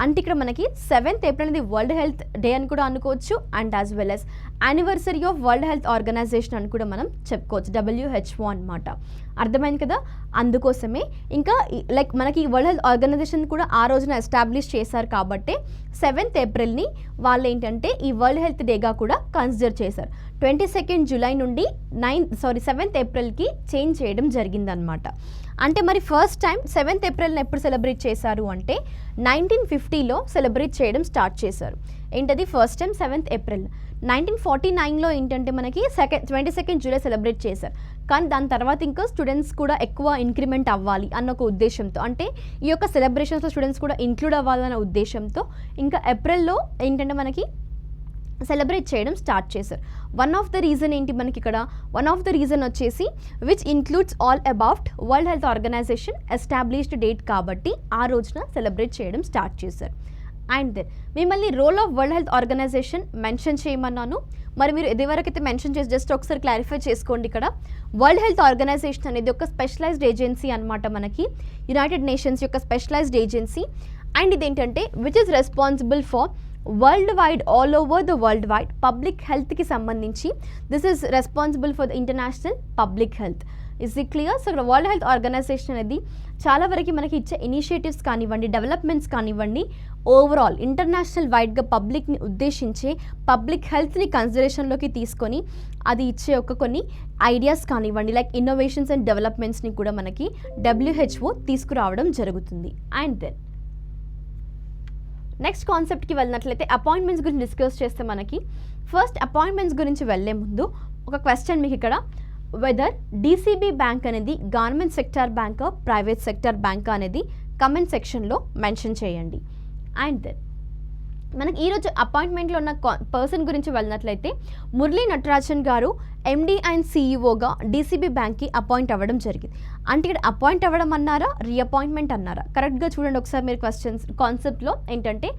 అంటే ఇక్కడ మనకి 7th April అనేది వరల్డ్ హెల్త్ డే అని కూడా అనుకోవచ్చు. And as well as anniversary of World Health Organization అని కూడా మనం చెప్పుకోవచ్చు, WHO అనమాట. అర్థమైంది కదా. అందుకోసమే ఇంకా లైక్ మనకి వరల్డ్ హెల్త్ ఆర్గనైజేషన్ కూడా ఆ రోజున ఎస్టాబ్లిష్ చేశారు కాబట్టి 7th April వాళ్ళు ఏంటంటే ఈ వరల్డ్ హెల్త్ డేగా కూడా కన్సిడర్ చేశారు. 22nd July నుండి 7th April చేంజ్ చేయడం జరిగిందనమాట. అంటే మరి ఫస్ట్ టైం 7th ఏప్రిల్ని ఎప్పుడు సెలబ్రేట్ చేశారు అంటే 1950లో సెలబ్రేట్ చేయడం స్టార్ట్ చేశారు. ఏంటది ఫస్ట్ టైం 7th ఏప్రిల్. 1949లో ఏంటంటే మనకి 22nd జూలై సెలబ్రేట్ చేశారు. కానీ దాని తర్వాత ఇంకా స్టూడెంట్స్ కూడా ఎక్కువ ఇంక్రిమెంట్ అవ్వాలి అన్న ఒక ఉద్దేశంతో, అంటే ఈ యొక్క సెలబ్రేషన్స్లో స్టూడెంట్స్ కూడా ఇంక్లూడ్ అవ్వాలన్న ఉద్దేశంతో ఇంకా ఏప్రిల్లో ఏంటంటే మనకి సెలబ్రేట్ చేయడం స్టార్ట్ చేశారు. వన్ ఆఫ్ ద రీజన్ వచ్చేసి which includes all about World Health Organisation established date కాబట్టి ఆ రోజున సెలబ్రేట్ చేయడం స్టార్ట్ చేశారు. అండ్ దెన్ మిమ్మల్ని role of World Health Organisation mention చేయమన్నాను. మరి మీరు ఎదివరకైతే మెన్షన్ చేసి జస్ట్ ఒకసారి క్లారిఫై చేసుకోండి. ఇక్కడ వరల్డ్ హెల్త్ ఆర్గనైజేషన్ అనేది ఒక స్పెషలైజ్డ్ ఏజెన్సీ అనమాట, మనకి యునైటెడ్ నేషన్స్ యొక్క స్పెషలైజ్డ్ ఏజెన్సీ. అండ్ ఇదేంటంటే which is responsible for world wide all over the world wide public హెల్త్కి సంబంధించి this is responsible for the international public health. Is it clear? So ఇక్కడ world Health Organisation అనేది చాలా వరకు మనకి ఇచ్చే ఇనిషియేటివ్స్ కానివ్వండి, డెవలప్మెంట్స్ కానివ్వండి, ఓవరాల్ ఇంటర్నేషనల్ వైడ్గా పబ్లిక్ని ఉద్దేశించే పబ్లిక్ హెల్త్ని కన్సిడరేషన్లోకి తీసుకొని అది ఇచ్చే కొన్ని ఐడియాస్ కానివ్వండి, లైక్ ఇన్నోవేషన్స్ అండ్ డెవలప్మెంట్స్ని కూడా మనకి WHO తీసుకురావడం జరుగుతుంది. అండ్ దెన్ నెక్స్ట్ కాన్సెప్ట్కి వెళ్ళినట్లయితే అపాయింట్మెంట్స్ గురించి డిస్కస్ చేస్తే మనకి ఫస్ట్ అపాయింట్మెంట్స్ గురించి వెళ్ళే ముందు ఒక క్వశ్చన్ మీకు ఇక్కడ, వెదర్ DCB బ్యాంక్ అనేది గవర్నమెంట్ సెక్టార్ బ్యాంకా ప్రైవేట్ సెక్టార్ బ్యాంకా అనేది కమెంట్ సెక్షన్లో మెన్షన్ చేయండి. అండ్ దెన్ మనకి ఈరోజు అపాయింట్మెంట్లో ఉన్న పర్సన్ గురించి వెళ్ళినట్లయితే మురళీ నటరాజన్ గారు MD అండ్ CEOగా DCB బ్యాంక్కి అపాయింట్ అవ్వడం జరిగింది. అంటే ఇక్కడ అపాయింట్ అవ్వడం అన్నారా, రీఅపాయింట్మెంట్ అన్నారా? కరెక్ట్గా చూడండి ఒకసారి మీరు కాన్సెప్ట్లో ఏంటంటే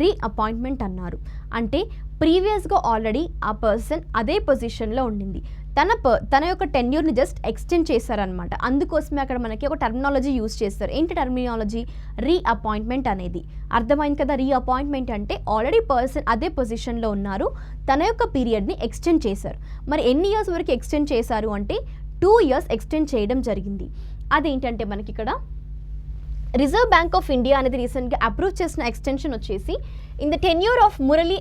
రీఅపాయింట్మెంట్ అన్నారు. అంటే ప్రీవియస్గా ఆల్రెడీ ఆ పర్సన్ అదే పొజిషన్లో ఉండింది, తన యొక్క టెన్యూర్ని జస్ట్ ఎక్స్టెండ్ చేశారనమాట. అందుకోసమే అక్కడ మనకి ఒక టర్మినాలజీ యూజ్ చేస్తారు. ఏంటి టర్మినాలజీ? రీఅపాయింట్మెంట్ అనేది. అర్థమైంది కదా? రీఅపాయింట్మెంట్ అంటే ఆల్రెడీ పర్సన్ అదే పొజిషన్లో ఉన్నారు, తన యొక్క పీరియడ్ని ఎక్స్టెండ్ చేశారు. మరి ఎన్ని ఇయర్స్ వరకు ఎక్స్టెండ్ చేశారు అంటే 2 years ఎక్స్టెండ్ చేయడం జరిగింది. అదేంటంటే మనకి ఇక్కడ రిజర్వ్ బ్యాంక్ ఆఫ్ ఇండియా అనేది రీసెంట్గా అప్రూవ్ చేసిన ఎక్స్టెన్షన్ వచ్చేసి in the tenure of Murali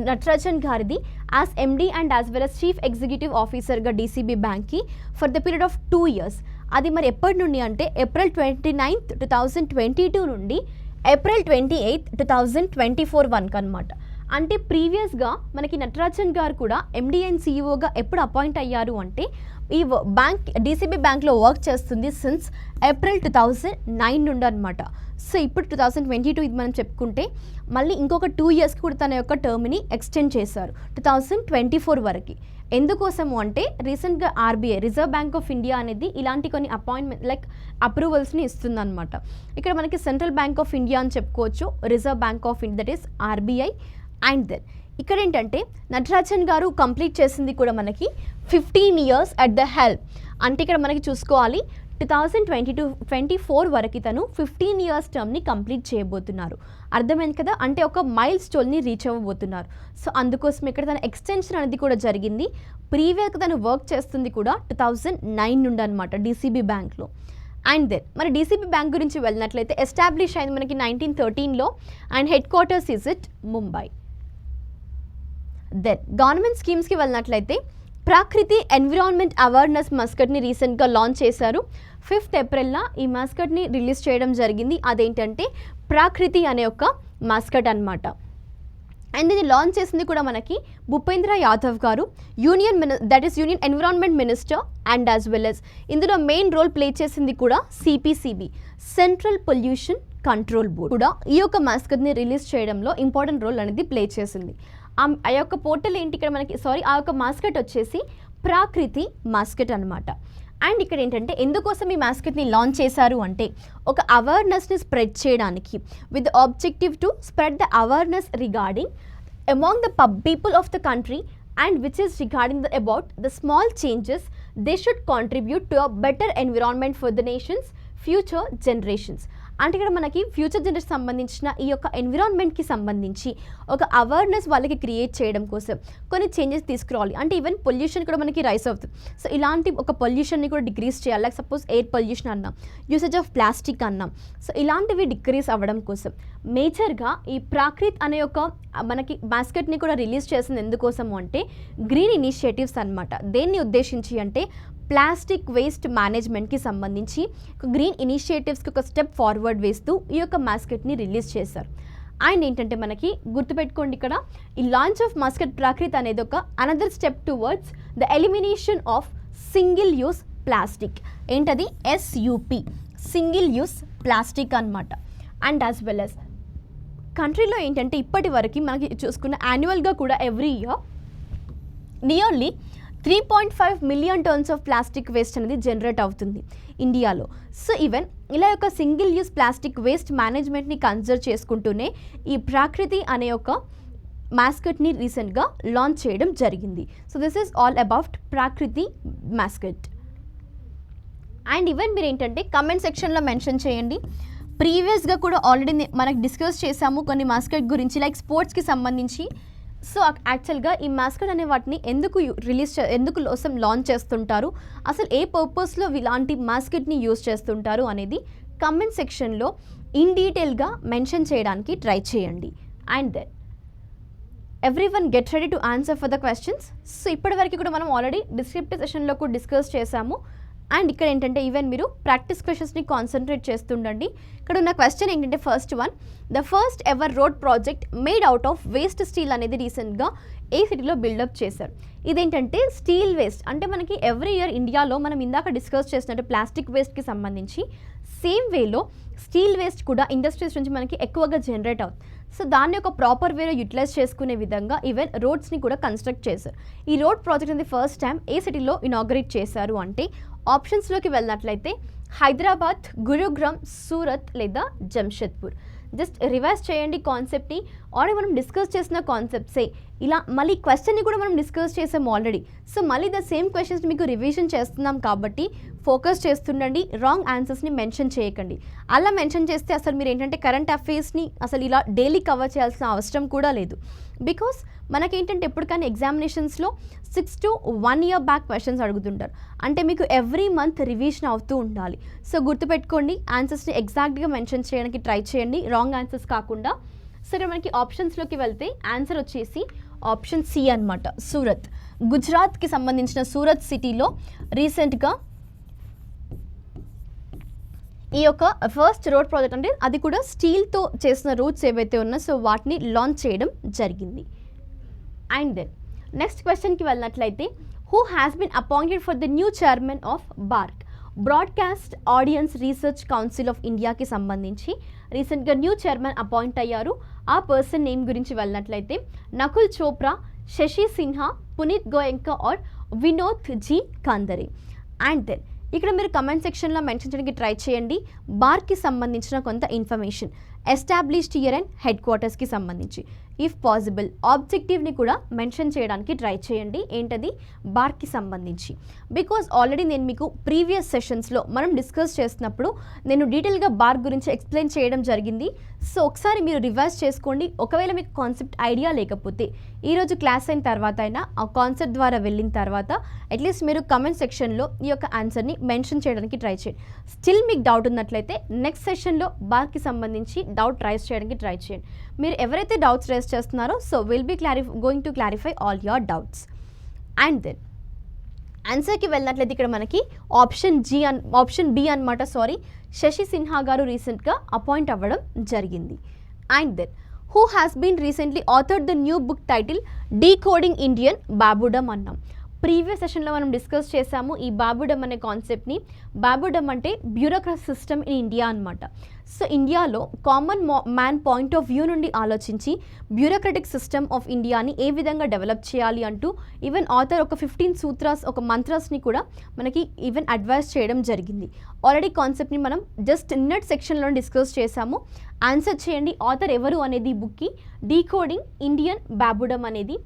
Natarajan గారిది as MD and as well as chief executive ఆఫీసర్గా DCB బ్యాంక్కి for the period of 2 years. అది మరి ఎప్పటి నుండి అంటే April 29th, 2022 నుండి April 28th, 2024 వరకు అనమాట. అంటే ప్రీవియస్గా మనకి నటరాజన్ గారు కూడా MD అండ్ CEOగా ఎప్పుడు అపాయింట్ అయ్యారు అంటే ఈ బ్యాంక్ DCB బ్యాంక్లో వర్క్ చేస్తుంది సిన్స్ April 2009 నుండి అనమాట. సో ఇప్పుడు 2022 ఇది మనం చెప్పుకుంటే మళ్ళీ ఇంకొక 2 yearsకి కూడా తన యొక్క టర్మ్ని ఎక్స్టెండ్ చేశారు 2024 వరకు. ఎందుకోసము అంటే రీసెంట్గా RBI reserve Bank of India అనేది ఇలాంటి కొన్ని అపాయింట్మెంట్ లైక్ అప్రూవల్స్ని ఇస్తుంది అనమాట. ఇక్కడ మనకి సెంట్రల్ బ్యాంక్ ఆఫ్ ఇండియా అని చెప్పుకోవచ్చు, Reserve Bank of India that is RBI. And then ఇక్కడ ఏంటంటే నటరాజన్ గారు కంప్లీట్ చేసింది కూడా మనకి 15 years అట్ ద హెల్ప్. అంటే ఇక్కడ మనకి చూసుకోవాలి 2024 వరకు తను 15 years టర్మ్ని కంప్లీట్ చేయబోతున్నారు. అర్థమైంది కదా? అంటే ఒక మైల్ స్టోన్ని రీచ్ అవ్వబోతున్నారు. సో అందుకోసం ఇక్కడ తన ఎక్స్టెన్షన్ అనేది కూడా జరిగింది. ప్రీవియస్గా తను వర్క్ చేస్తుంది కూడా 2009 నుండి అనమాట DCB బ్యాంక్లో. అండ్ దెన్ మరి DCB బ్యాంక్ గురించి వెళ్ళినట్లయితే ఎస్టాబ్లిష్ అయింది మనకి 1913లో and headquarters is it Mumbai. Then government స్కీమ్స్కి వెళ్ళినట్లయితే ప్రాకృతి ఎన్విరాన్మెంట్ అవేర్నెస్ మస్కట్ని రీసెంట్గా లాంచ్ చేశారు. 5th ఏప్రిల్న ఈ మస్కట్ని రిలీజ్ చేయడం జరిగింది. అదేంటంటే ప్రాకృతి అనే ఒక మస్కట్ అనమాట. అండ్ ఇది లాంచ్ చేసింది కూడా మనకి భూపేంద్ర యాదవ్ గారు, union environment minister. And as well as ఇందులో మెయిన్ రోల్ ప్లే చేసింది కూడా CPCB central pollution control board కూడా ఈ యొక్క మస్కట్ని రిలీజ్ చేయడంలో ఇంపార్టెంట్ రోల్ అనేది ప్లే చేసింది. ఆ యొక్క పోర్టల్ ఏంటి ఇక్కడ మనకి ఆ యొక్క మాస్కట్ వచ్చేసి ప్రాకృతి మాస్కట్ అనమాట. అండ్ ఇక్కడ ఏంటంటే ఎందుకోసం ఈ మాస్కట్ని లాంచ్ చేశారు అంటే ఒక అవేర్నెస్ని స్ప్రెడ్ చేయడానికి with objective to spread the awareness regarding among the people of the country and which is regarding about the small changes they should contribute to a better environment for the nations future generations. అంటే ఇక్కడ మనకి future generation సంబంధించిన ఈ యొక్క ఎన్విరాన్మెంట్కి సంబంధించి ఒక awareness వాళ్ళకి create చేయడం కోసం కొన్ని చేంజెస్ తీసుకురావాలి. అంటే ఈవెన్ పొల్యూషన్ కూడా మనకి రైస్ అవుతుంది. సో ఇలాంటి ఒక పొల్యూషన్ని కూడా డిక్రీజ్ చేయాలి. లైక్ సపోజ్ ఎయిర్ పొల్యూషన్ అన్నాం, యూసేజ్ ఆఫ్ ప్లాస్టిక్ అన్నాం. సో ఇలాంటివి డిక్రీజ్ అవ్వడం కోసం మేజర్గా ఈ ప్రాకృత్ అనే ఒక మనకి బాస్కెట్ని కూడా రిలీజ్ చేసింది ఎందుకోసము అంటే గ్రీన్ ఇనిషియేటివ్స్ అనమాట. దేన్ని ఉద్దేశించి అంటే ప్లాస్టిక్ వేస్ట్ మేనేజ్మెంట్కి సంబంధించి ఒక గ్రీన్ ఇనిషియేటివ్స్కి ఒక స్టెప్ ఫార్వర్డ్ వేస్తూ ఈ యొక్క మాస్కెట్ని రిలీజ్ చేశారు. అండ్ ఏంటంటే మనకి గుర్తుపెట్టుకోండి, ఇక్కడ ఈ లాంచ్ ఆఫ్ మాస్కెట్ ప్రాకృతి అనేది ఒక another step towards the elimination of single use plastic. ఏంటది? SUP, సింగిల్ యూస్ ప్లాస్టిక్ అన్నమాట. అండ్ యాజ్ వెల్ as కంట్రీలో ఏంటంటే ఇప్పటి వరకు మనకి చూసుకున్న యాన్యువల్గా కూడా every year nearly 3.5 million tons of plastic waste అనేది జనరేట్ అవుతుంది ఇండియాలో. సో ఈవెన్ ఇలా యొక్క సింగిల్ యూస్ ప్లాస్టిక్ వేస్ట్ మేనేజ్మెంట్ని కన్సిడర్ చేసుకుంటూనే ఈ ప్రాకృతి అనే ఒక మాస్కెట్ని రీసెంట్గా లాంచ్ చేయడం జరిగింది. So this is all about Prakriti mascot. And even మీరు ఏంటంటే కమెంట్ సెక్షన్లో మెన్షన్ చేయండి. ప్రీవియస్గా కూడా ఆల్రెడీ మనకు డిస్కస్ చేసాము కొన్ని మాస్కెట్ గురించి, లైక్ స్పోర్ట్స్కి సంబంధించి. సో యాక్చువల్గా ఈ మాస్కెట్ అనే వాటిని ఎందుకు లాంచ్ చేస్తుంటారు, అసలు ఏ పర్పస్లో ఇలాంటి మాస్కెట్ని యూజ్ చేస్తుంటారు అనేది కమెంట్ సెక్షన్లో ఇన్ డీటెయిల్గా మెన్షన్ చేయడానికి ట్రై చేయండి. And then everyone get ready to answer for the questions. So ఇప్పటివరకు కూడా మనం ఆల్రెడీ డిస్క్రిప్టివ్ సెషన్లో కూడా డిస్కస్ చేసాము. అండ్ ఇక్కడ ఏంటంటే ఈవెన్ మీరు ప్రాక్టీస్ క్వశ్చన్స్ని కాన్సన్ట్రేట్ చేస్తుండండి. ఇక్కడ ఉన్న క్వశ్చన్ ఏంటంటే first one, the first ever road project made out of waste steel అనేది రీసెంట్గా ఏ సిటీలో బిల్డప్ చేశారు. ఇదేంటంటే స్టీల్ వేస్ట్ అంటే మనకి ఎవ్రీ ఇయర్ ఇండియాలో మనం ఇందాక డిస్కస్ చేసినట్టు ప్లాస్టిక్ వేస్ట్కి సంబంధించి సేమ్ వేలో స్టీల్ వేస్ట్ కూడా ఇండస్ట్రీస్ నుంచి మనకి ఎక్కువగా జనరేట్ అవుతుంది. సో దాన్ని ఒక ప్రాపర్ వేలో యూటిలైజ్ చేసుకునే విధంగా ఈవెన్ రోడ్స్ని కూడా కన్స్ట్రక్ట్ చేశారు. ఈ రోడ్ ప్రాజెక్ట్ అనేది ఫస్ట్ టైం ఏ సిటీలో ఇనాగరేట్ చేశారు అంటే ఆప్షన్స్లోకి వెళ్ళినట్లయితే హైదరాబాద్, గురుగ్రామ్, సూరత్ లేదా జంషెద్పూర్. జస్ట్ రివైజ్ చేయండి కాన్సెప్ట్ని. ఆల్రెడీ మనం డిస్కస్ చేసిన కాన్సెప్ట్సే ఇలా మళ్ళీ క్వశ్చన్ని కూడా మనం డిస్కస్ చేసాం ఆల్రెడీ. సో మళ్ళీ ద సేమ్ క్వశ్చన్స్ మీకు రివిజన్ చేస్తున్నాం కాబట్టి ఫోకస్ చేస్తుండండి, రాంగ్ ఆన్సర్స్ని మెన్షన్ చేయకండి. అలా మెన్షన్ చేస్తే అసలు మీరు ఏంటంటే కరెంట్ అఫైర్స్ని అసలు ఇలా డైలీ కవర్ చేయాల్సిన అవసరం కూడా లేదు. బికాస్ మనకేంటంటే ఎప్పటికైనా ఎగ్జామినేషన్స్లో 6 to 1 year బ్యాక్ క్వశ్చన్స్ అడుగుతుంటారు. అంటే మీకు ఎవ్రీ మంత్ రివిజన్ అవుతూ ఉండాలి. సో గుర్తుపెట్టుకోండి, ఆన్సర్స్ని ఎగ్జాక్ట్గా మెన్షన్ చేయడానికి ట్రై చేయండి, రాంగ్ ఆన్సర్స్ కాకుండా. సరే, మనకి ఆప్షన్స్లోకి వెళ్తే ఆన్సర్ వచ్చేసి ఆప్షన్ సి అనమాట, సూరత్. గుజరాత్కి సంబంధించిన సూరత్ సిటీలో రీసెంట్గా ఈ యొక్క ఫస్ట్ రోడ్ ప్రాజెక్ట్ అంటే అది కూడా స్టీల్తో చేసిన రోడ్స్ ఏవైతే ఉన్నాయో సో వాటిని లాంచ్ చేయడం జరిగింది. అండ్ దెన్ నెక్స్ట్ క్వశ్చన్కి వెళ్ళినట్లయితే, who has been appointed for the new chairman of BARC, Broadcast Audience Research Council of ఇండియాకి సంబంధించి రీసెంట్గా న్యూ చైర్మన్ అపాయింట్ అయ్యారు. ఆ పర్సన్ నేమ్ గురించి వెళ్ళినట్లయితే Nakul Chopra, Shashi Sinha, Puneet Goenka or Vinod G Khandare. And then ఇక్కడ మీరు కమెంట్ సెక్షన్లో మెన్షన్ చేయడానికి ట్రై చేయండి బార్కి సంబంధించిన కొంత information, established year and head క్వార్టర్స్కి సంబంధించి. ఇఫ్ పాసిబుల్ ఆబ్జెక్టివ్ని కూడా మెన్షన్ చేయడానికి ట్రై చేయండి, ఏంటది బార్కి సంబంధించి. బికాజ్ ఆల్రెడీ నేను మీకు ప్రీవియస్ సెషన్స్లో మనం డిస్కస్ చేస్తున్నప్పుడు నేను డీటెయిల్గా బార్ గురించి ఎక్స్ప్లెయిన్ చేయడం జరిగింది. సో ఒకసారి మీరు రివైజ్ చేసుకోండి. ఒకవేళ మీకు కాన్సెప్ట్ ఐడియా లేకపోతే ఈరోజు క్లాస్ అయిన తర్వాత అయినా ఆ కాన్సెప్ట్ ద్వారా వెళ్ళిన తర్వాత అట్లీస్ట్ మీరు కమెంట్ సెక్షన్లో ఈ యొక్క ఆన్సర్ని మెన్షన్ చేయడానికి ట్రై చేయండి. స్టిల్ మీకు డౌట్ ఉన్నట్లయితే నెక్స్ట్ సెషన్లో బార్కి సంబంధించి డౌట్ రైజ్ చేయడానికి ట్రై చేయండి. మీరు ఎవరైతే డౌట్స్ రైజ్ చేస్తున్నారో so will be going to clarify all your doubts. And then ఆన్సర్కి వెళ్ళినట్లయితే ఇక్కడ మనకి ఆప్షన్ బి అనమాట, శశి సిన్హా గారు రీసెంట్గా అపాయింట్ అవ్వడం జరిగింది. And then who has been recently authored the new book title Decoding Indian Babudom అన్నాం. ప్రీవియస్ సెషన్లో మనం డిస్కస్ చేసాము ఈ బాబుడమ్ అనే కాన్సెప్ట్ని. బాబుడమ్ అంటే బ్యూరోక్రసీ సిస్టమ్ ఇన్ ఇండియా అనమాట. సో ఇండియాలో common man point of view నుండి ఆలోచించి బ్యూరోక్రటిక్ సిస్టమ్ ఆఫ్ ఇండియాని ఏ విధంగా డెవలప్ చేయాలి అంటూ ఈవెన్ ఆథర్ ఒక 15 సూత్రాస్, ఒక మంత్రాస్ని కూడా మనకి ఈవెన్ అడ్వైస్ చేయడం జరిగింది. ఆల్రెడీ కాన్సెప్ట్ని మనం జస్ట్ నిన్నటి సెక్షన్లో డిస్కస్ చేసాము. ఆన్సర్ చేయండి ఆథర్ ఎవరు అనేది ఈ బుక్కి, డీకోడింగ్ ఇండియన్ బాబుడమ్ అనేది.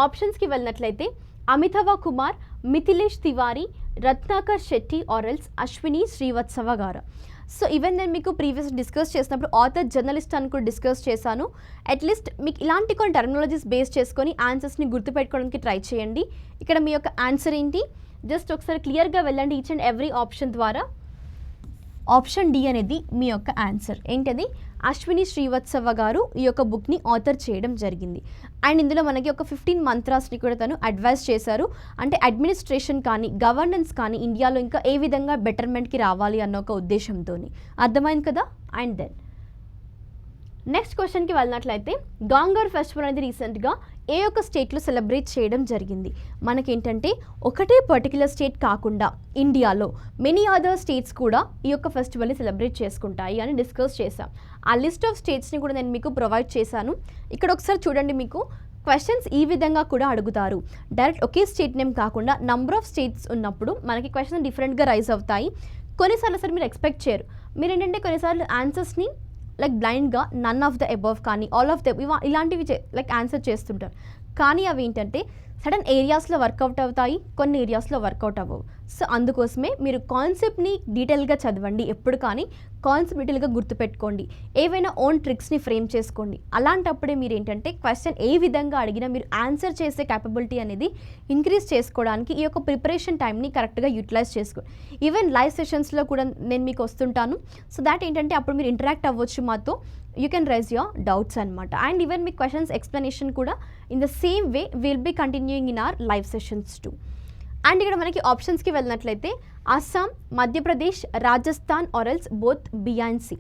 ఆప్షన్స్కి వెళ్ళినట్లయితే అమితావ కుమార్, మిథిలేష్ తివారీ, రత్నాకర్ శెట్టి ఆర్ఎల్స్ అశ్విని శ్రీవత్సవ గారు. సో ఈవెన్ నేను మీకు ప్రీవియస్ డిస్కస్ చేసినప్పుడు ఆథర్ జర్నలిస్ట్ అని కూడా డిస్కస్ చేశాను. అట్లీస్ట్ మీకు ఇలాంటి కొన్ని టెర్మినాలజీస్ బేస్ చేసుకొని ఆన్సర్స్ని గుర్తుపెట్టుకోవడానికి ట్రై చేయండి. ఇక్కడ మీ యొక్క ఆన్సర్ ఏంటి జస్ట్ ఒకసారి క్లియర్గా వెళ్ళండి ఈచ్ అండ్ ఎవ్రీ ఆప్షన్ ద్వారా. ఆప్షన్ డి అనేది మీ యొక్క ఆన్సర్. ఏంటది? అశ్విని శ్రీవత్సవ గారు ఈ యొక్క బుక్ని ఆథర్ చేయడం జరిగింది. అండ్ ఇందులో మనకి ఒక 15 మంత్రాస్ని కూడా తను అడ్వైస్ చేశారు. అంటే అడ్మినిస్ట్రేషన్ కానీ గవర్నెన్స్ కానీ ఇండియాలో ఇంకా ఏ విధంగా బెటర్మెంట్కి రావాలి అన్న ఒక ఉద్దేశంతో. అర్థమైంది కదా. అండ్ దెన్ నెక్స్ట్ క్వశ్చన్కి వెళ్ళినట్లయితే గాంగర్ ఫెస్టివల్ అనేది రీసెంట్గా ఏ ఒక్క స్టేట్లో సెలబ్రేట్ చేయడం జరిగింది. మనకేంటంటే ఒకటే పర్టికులర్ స్టేట్ కాకుండా ఇండియాలో మెనీ అదర్ స్టేట్స్ కూడా ఈ యొక్క ఫెస్టివల్ని సెలబ్రేట్ చేసుకుంటాయి అని డిస్కస్ చేశాం. ఆ లిస్ట్ ఆఫ్ స్టేట్స్ని కూడా నేను మీకు ప్రొవైడ్ చేశాను. ఇక్కడ ఒకసారి చూడండి, మీకు క్వశ్చన్స్ ఈ విధంగా కూడా అడుగుతారు. డైరెక్ట్ ఒకే స్టేట్ నేమ్ కాకుండా నంబర్ ఆఫ్ స్టేట్స్ ఉన్నప్పుడు మనకి క్వశ్చన్ డిఫరెంట్గా రైజ్ అవుతాయి. కొన్నిసార్లు అసలు మీరు ఎక్స్పెక్ట్ చేయరు. మీరు ఏంటంటే కొన్నిసార్లు ఆన్సర్స్ని లైక్ బ్లైండ్గా నన్ ఆఫ్ ద అబవ్ కానీ ఆల్ ఆఫ్ ద ఇలాంటివి లైక్ ఆన్సర్ చేస్తుంటారు. కానీ అవి ఏంటంటే సడన్ ఏరియాస్లో వర్కౌట్ అవుతాయి, కొన్ని ఏరియాస్లో వర్కౌట్ అవ్వవు. సో అందుకోసమే మీరు కాన్సెప్ట్ని డీటెయిల్గా చదవండి. ఎప్పుడు కానీ కాన్సెప్ట్ డీటెయిల్గా గుర్తుపెట్టుకోండి. ఏవైనా ఓన్ ట్రిక్స్ని ఫ్రేమ్ చేసుకోండి. అలాంటప్పుడే మీరు ఏంటంటే క్వశ్చన్ ఏ విధంగా అడిగినా మీరు ఆన్సర్ చేసే క్యాపబిలిటీ అనేది ఇంక్రీజ్ చేసుకోవడానికి ఈ యొక్క ప్రిపరేషన్ టైంని కరెక్ట్గా యూటిలైజ్ చేసుకోండి. ఈవెన్ లైవ్ సెషన్స్లో కూడా నేను మీకు వస్తుంటాను. సో దాట్ ఏంటంటే అప్పుడు మీరు ఇంటరాక్ట్ అవ్వచ్చు మాతో. You can raise your doubts అనమాట. అండ్ ఈవెన్ మీ క్వశ్చన్స్ ఎక్స్ప్లెనేషన్ కూడా in the same way will be continuing in our live sessions too. And ఇక్కడ మనకి ఆప్షన్స్కి వెళ్ళినట్లయితే అస్సాం, మధ్యప్రదేశ్, రాజస్థాన్ ఆర్ఎల్స్ బోత్ బి అండ్ సి.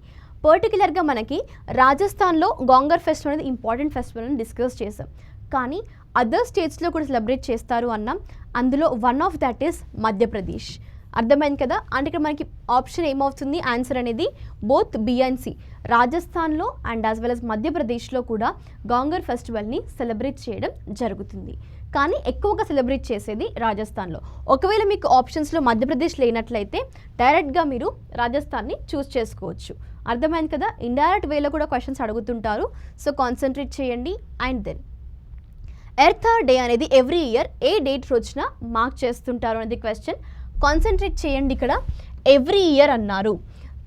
పర్టికులర్గా మనకి రాజస్థాన్లో గాంగర్ ఫెస్టివల్ అనేది ఇంపార్టెంట్ ఫెస్టివల్ అని డిస్కస్ చేసాం. కానీ అదర్ స్టేట్స్లో కూడా సెలబ్రేట్ చేస్తారు అన్నాం. అందులో one of that is Madhya Pradesh. అర్థమైంది కదా. అంటే ఇక్కడ మనకి ఆప్షన్ ఏమవుతుంది, ఆన్సర్ అనేది బోత్ బి అండ్ సి. రాజస్థాన్లో అండ్ యాజ్ వెల్ as మధ్యప్రదేశ్లో కూడా గాంగర్ ఫెస్టివల్ని సెలబ్రేట్ చేయడం జరుగుతుంది. కానీ ఎక్కువగా సెలబ్రేట్ చేసేది రాజస్థాన్లో. ఒకవేళ మీకు ఆప్షన్స్లో మధ్యప్రదేశ్ లేనట్లయితే డైరెక్ట్గా మీరు రాజస్థాన్ని చూస్ చేసుకోవచ్చు. అర్థమైంది కదా. ఇండైరెక్ట్ వేలో కూడా క్వశ్చన్స్ అడుగుతుంటారు. సో కాన్సన్ట్రేట్ చేయండి. అండ్ దెన్ ఎర్త్ డే అనేది ఎవ్రీ ఇయర్ ఏ డేట్ రోజున మార్క్ చేస్తుంటారు అనేది క్వశ్చన్. కాన్సన్ట్రేట్ చేయండి. ఇక్కడ ఎవ్రీ ఇయర్ అన్నారు.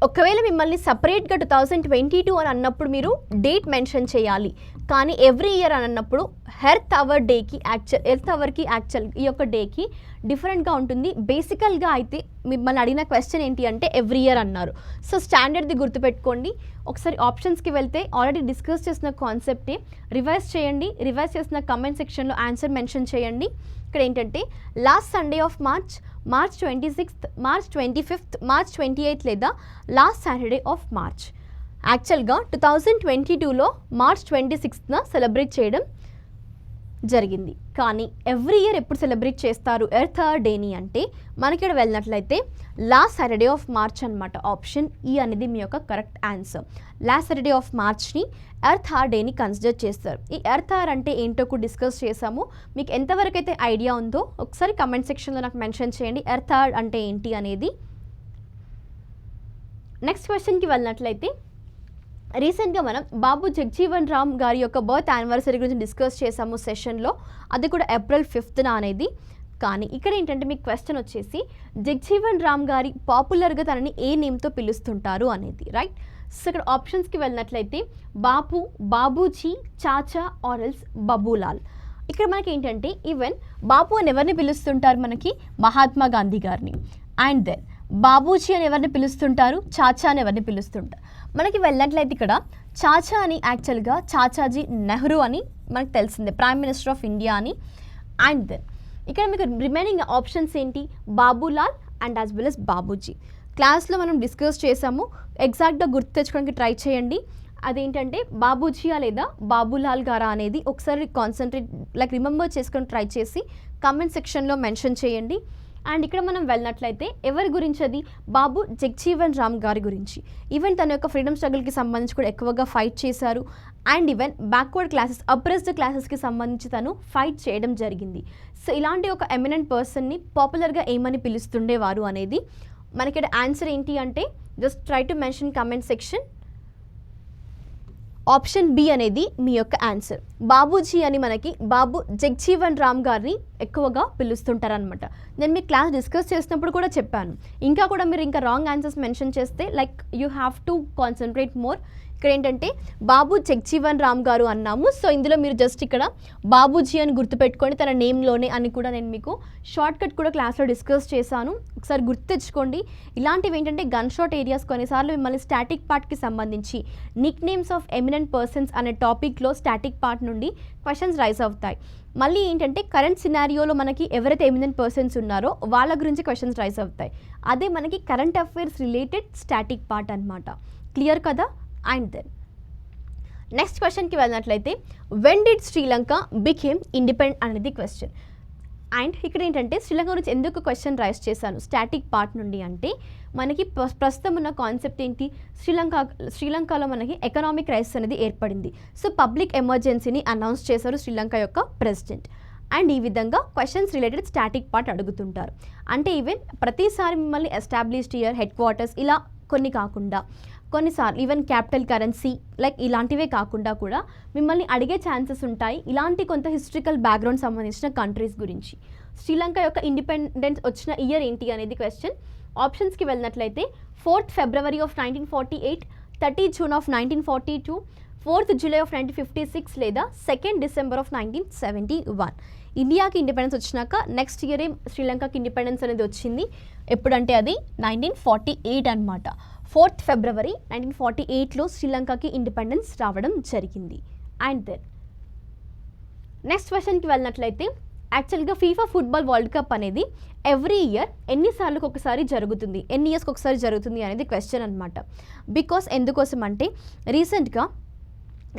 ఒకవేళ మిమ్మల్ని సపరేట్గా 2022 అని అన్నప్పుడు మీరు డేట్ మెన్షన్ చేయాలి. కానీ ఎవ్రీ ఇయర్ అని అన్నప్పుడు ఎర్త్ అవర్కి యాక్చువల్ ఈ యొక్క డేకి డిఫరెంట్గా ఉంటుంది. బేసికల్గా అయితే మిమ్మల్ని అడిగిన క్వశ్చన్ ఏంటి అంటే ఎవ్రీ ఇయర్ అన్నారు. సో స్టాండర్డ్ది గుర్తుపెట్టుకోండి. ఒకసారి ఆప్షన్స్కి వెళ్తే ఆల్రెడీ డిస్కస్ చేసిన కాన్సెప్టే రివైజ్ చేయండి. రివైజ్ చేసిన కమెంట్ సెక్షన్లో ఆన్సర్ మెన్షన్ చేయండి. ఇక్కడ ఏంటంటే last Sunday off March 26th, March 25th, March 28th లేదా లాస్ట్ సాటర్డే ఆఫ్ మార్చ్. యాక్చువల్గా 2022లో మార్చ్ 26th సెలబ్రేట్ చేయడం జరిగింది. కానీ ఎవ్రీ ఇయర్ ఎప్పుడు సెలబ్రేట్ చేస్తారు ఎర్త్ డేని అంటే మనకి ఇక్కడ వెళ్ళినట్లయితే లాస్ట్ సాటర్డే ఆఫ్ మార్చ్ అనమాట. ఆప్షన్ ఈ అనేది మీ యొక్క correct answer. Last Saturday of మార్చ్ని ఎర్త్ డేని కన్సిడర్ చేస్తారు. ఈ ఎర్త్ అంటే ఏంటో కూడా డిస్కస్ చేసాము. మీకు ఎంతవరకు అయితే ఐడియా ఉందో ఒకసారి కమెంట్ సెక్షన్లో నాకు మెన్షన్ చేయండి ఎర్త్ అంటే ఏంటి అనేది. నెక్స్ట్ క్వశ్చన్కి వెళ్ళినట్లయితే రీసెంట్గా మనం బాబు జగ్జీవన్ రామ్ గారి యొక్క బర్త్ యానివర్సరీ గురించి డిస్కస్ చేసాము సెషన్లో. అది కూడా ఏప్రిల్ 5th అనేది. కానీ ఇక్కడ ఏంటంటే మీకు క్వశ్చన్ వచ్చేసి జగ్జీవన్ రామ్ గారి పాపులర్గా తనని ఏ నేమ్తో పిలుస్తుంటారు అనేది, రైట్. సో ఇక్కడ ఆప్షన్స్కి వెళ్ళినట్లయితే బాపు, బాబూజీ, చాచా ఆర్ఎల్స్ బాబూలాల్. ఇక్కడ మనకి ఏంటంటే ఈవెన్ బాపు అని ఎవరిని పిలుస్తుంటారు, మనకి మహాత్మా గాంధీ గారిని. అండ్ దెన్ బాబూజీ అని ఎవరిని పిలుస్తుంటారు, చాచా అని ఎవరిని పిలుస్తుంటారు. మనకి వెళ్ళినట్లయితే ఇక్కడ చాచా అని యాక్చువల్గా చాచాజీ నెహ్రూ అని మనకు తెలిసిందే, ప్రైమ్ మినిస్టర్ ఆఫ్ ఇండియా అని. అండ్ దెన్ ఇక్కడ మీకు రిమైనింగ్ ఆప్షన్స్ ఏంటి, Babulal and as well as Babuji. క్లాస్లో మనం డిస్కస్ చేసాము. ఎగ్జాక్ట్గా గుర్తు తెచ్చుకోవడానికి ట్రై చేయండి. అదేంటంటే బాబూజీయా లేదా బాబులాల్ గారా అనేది ఒకసారి కాన్సన్ట్రేట్ లైక్ రిమెంబర్ చేసుకొని ట్రై చేసి కామెంట్ సెక్షన్లో మెన్షన్ చేయండి. అండ్ ఇక్కడ మనం వెళ్ళినట్లయితే ఎవరి గురించి, అది బాబు జగ్జీవన్ రామ్ గారి గురించి. ఈవెన్ తన యొక్క ఫ్రీడమ్ స్ట్రగుల్కి సంబంధించి కూడా ఎక్కువగా ఫైట్ చేశారు. And even backward classes, oppressed క్లాసెస్కి సంబంధించి తను ఫైట్ చేయడం జరిగింది. సో ఇలాంటి ఒక ఎమినెంట్ పర్సన్ని పాపులర్గా ఏమని పిలుస్తుండేవారు అనేది మనకి ఇక్కడ ఆన్సర్ ఏంటి అంటే just try to mention comment section. Option B అనేది మీ యొక్క ఆన్సర్. బాబూజీ అని మనకి బాబు జగ్జీవన్ రామ్ గారిని ఎక్కువగా పిలుస్తుంటారనమాట. నేను మీ క్లాస్ డిస్కస్ చేసినప్పుడు కూడా చెప్పాను. ఇంకా కూడా మీరు ఇంకా రాంగ్ ఆన్సర్స్ మెన్షన్ చేస్తే like you have to concentrate more. ఇక్కడ ఏంటంటే బాబు జగ్జీవన్ రామ్ గారు అన్నాము. సో ఇందులో మీరు జస్ట్ ఇక్కడ బాబూజీ అని గుర్తుపెట్టుకోండి, తన నేమ్లోనే అని కూడా నేను మీకు షార్ట్ కట్ కూడా క్లాస్లో డిస్కస్ చేశాను. ఒకసారి గుర్తు తెచ్చుకోండి. ఇలాంటివి ఏంటంటే గన్ షాట్ ఏరియాస్ కొన్నిసార్లు మిమ్మల్ని స్టాటిక్ పార్ట్కి సంబంధించి Nick names of eminent persons అనే టాపిక్లో స్టాటిక్ పార్ట్ నుండి క్వశ్చన్స్ రైజ్ అవుతాయి. మళ్ళీ ఏంటంటే కరెంట్ సినారియోలో మనకి ఎవరైతే ఎమినెంట్ పర్సన్స్ ఉన్నారో వాళ్ళ గురించి క్వశ్చన్స్ రైజ్ అవుతాయి. అదే మనకి current affairs related static part అనమాట. క్లియర్ కదా? అండ్ దెన్ నెక్స్ట్ క్వశ్చన్కి వెళ్ళినట్లయితే when did Sri Lanka became independent అనేది క్వశ్చన్. అండ్ ఇక్కడ ఏంటంటే శ్రీలంక గురించి ఎందుకు క్వశ్చన్ రైజ్ చేశాను స్టాటిక్ పార్ట్ నుండి అంటే మనకి ప్రస్తుతం ఉన్న కాన్సెప్ట్ ఏంటి, శ్రీలంకలో మనకి ఎకనామిక్ క్రైసిస్ అనేది ఏర్పడింది. సో పబ్లిక్ ఎమర్జెన్సీని అనౌన్స్ చేశారు శ్రీలంక యొక్క ప్రెసిడెంట్. అండ్ ఈ విధంగా క్వశ్చన్స్ రిలేటెడ్ స్టాటిక్ పార్ట్ అడుగుతుంటారు. అంటే ఈవెన్ ప్రతిసారి మిమ్మల్ని ఎస్టాబ్లిష్డ్ ఇయర్, హెడ్ క్వార్టర్స్ ఇలా కొన్ని కాకుండా కొన్నిసార్లు ఈవెన్ క్యాపిటల్ కరెన్సీ లైక్ ఇలాంటివే కాకుండా కూడా మిమ్మల్ని అడిగే ఛాన్సెస్ ఉంటాయి. ఇలాంటి కొంత హిస్టరికల్ బ్యాక్గ్రౌండ్ సంబంధించిన కంట్రీస్ గురించి. శ్రీలంక యొక్క ఇండిపెండెన్స్ వచ్చిన ఇయర్ ఏంటి అనేది క్వశ్చన్. ఆప్షన్స్కి వెళ్ళినట్లయితే 4th February of 1948, 30 June of 1942, 4th July of 1956 లేదా 2nd December of 1971. ఇండియాకి ఇండిపెండెన్స్ వచ్చినాక నెక్స్ట్ ఇయరే శ్రీలంకకి ఇండిపెండెన్స్ అనేది వచ్చింది. ఎప్పుడంటే అది 1948 అనమాట. 4th February 1948లో శ్రీలంకకి ఇండిపెండెన్స్ రావడం జరిగింది. అండ్ దెన్ నెక్స్ట్ క్వశ్చన్కి వెళ్ళినట్లయితే యాక్చువల్గా ఫీఫా ఫుట్బాల్ వరల్డ్ కప్ అనేది ఎవ్రీ ఇయర్ ఎన్నిసార్లకు ఒకసారి జరుగుతుంది, ఎన్ని ఇయర్స్కి ఒకసారి జరుగుతుంది అనేది క్వశ్చన్ అనమాట. బికాస్ ఎందుకోసం అంటే రీసెంట్గా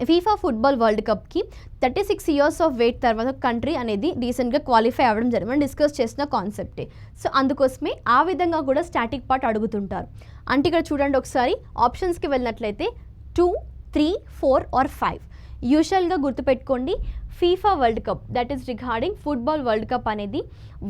ఫీఫా ఫుట్బాల్ వరల్డ్ కప్కి 36 years ఆఫ్ వెయిట్ తర్వాత కంట్రీ అనేది రీసెంట్గా క్వాలిఫై అవ్వడం జరిగింది. మనం డిస్కస్ చేసిన కాన్సెప్టే. సో అందుకోసమే ఆ విధంగా కూడా స్టాటిక్ పార్ట్ అడుగుతుంటారు. అంటే ఇక్కడ చూడండి ఒకసారి ఆప్షన్స్కి వెళ్ళినట్లయితే 2, 3, 4 or 5. యూజువల్గా గుర్తుపెట్టుకోండి FIFA world cup that is regarding football world cup అనేది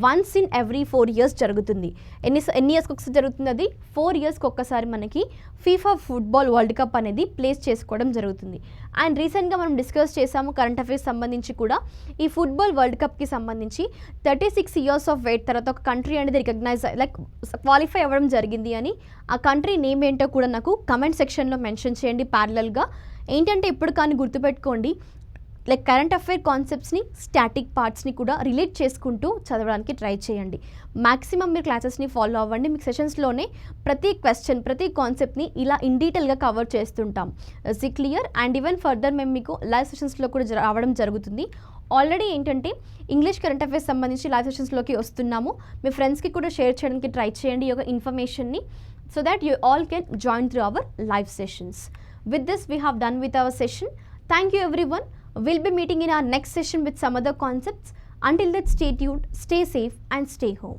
వన్స్ ఇన్ ఎవ్రీ 4 years జరుగుతుంది. ఎన్ని ఇయర్స్కి ఒకసారి జరుగుతుంది? అది 4 yearsకి ఒక్కసారి మనకి ఫీఫా ఫుట్బాల్ వరల్డ్ కప్ అనేది ప్లేస్ చేసుకోవడం జరుగుతుంది. అండ్ రీసెంట్గా మనం డిస్కస్ చేసాము కరెంట్ అఫైర్స్ సంబంధించి కూడా ఈ ఫుట్బాల్ వరల్డ్ కప్కి సంబంధించి 36 years ఆఫ్ వెయిట్ తర్వాత ఒక కంట్రీ అనేది రికగ్నైజ్ లైక్ క్వాలిఫై అవ్వడం జరిగింది అని. ఆ కంట్రీ నేమ్ ఏంటో కూడా నాకు కమెంట్ సెక్షన్లో మెన్షన్ చేయండి ప్యారలల్గా. ఏంటంటే ఇప్పుడు కానీ గుర్తుపెట్టుకోండి లైక్ కరెంట్ అఫైర్ కాన్సెప్ట్స్ని స్టాటిక్ పార్ట్స్ని కూడా రిలేట్ చేసుకుంటూ చదవడానికి ట్రై చేయండి. మ్యాక్సిమం మీరు క్లాసెస్ని ఫాలో అవ్వండి. మీకు సెషన్స్లోనే ప్రతి క్వశ్చన్ ప్రతి కాన్సెప్ట్ని ఇలా ఇన్ డీటెయిల్గా కవర్ చేస్తుంటాం. Is clear? And even further మేము మీకు లైవ్ సెషన్స్లో కూడా రావడం జరుగుతుంది. ఆల్రెడీ ఏంటంటే ఇంగ్లీష్ కరెంట్ అఫైర్స్ సంబంధించి లైవ్ సెషన్స్లోకి వస్తున్నాము. మీ ఫ్రెండ్స్కి కూడా షేర్ చేయడానికి ట్రై చేయండి ఈ యొక్క ఇన్ఫర్మేషన్ని so that you all can join through our live sessions. With this, we have done with our session. Thank you everyone. We'll be meeting in our next session with some other concepts. Until then, stay tuned, stay safe and stay home.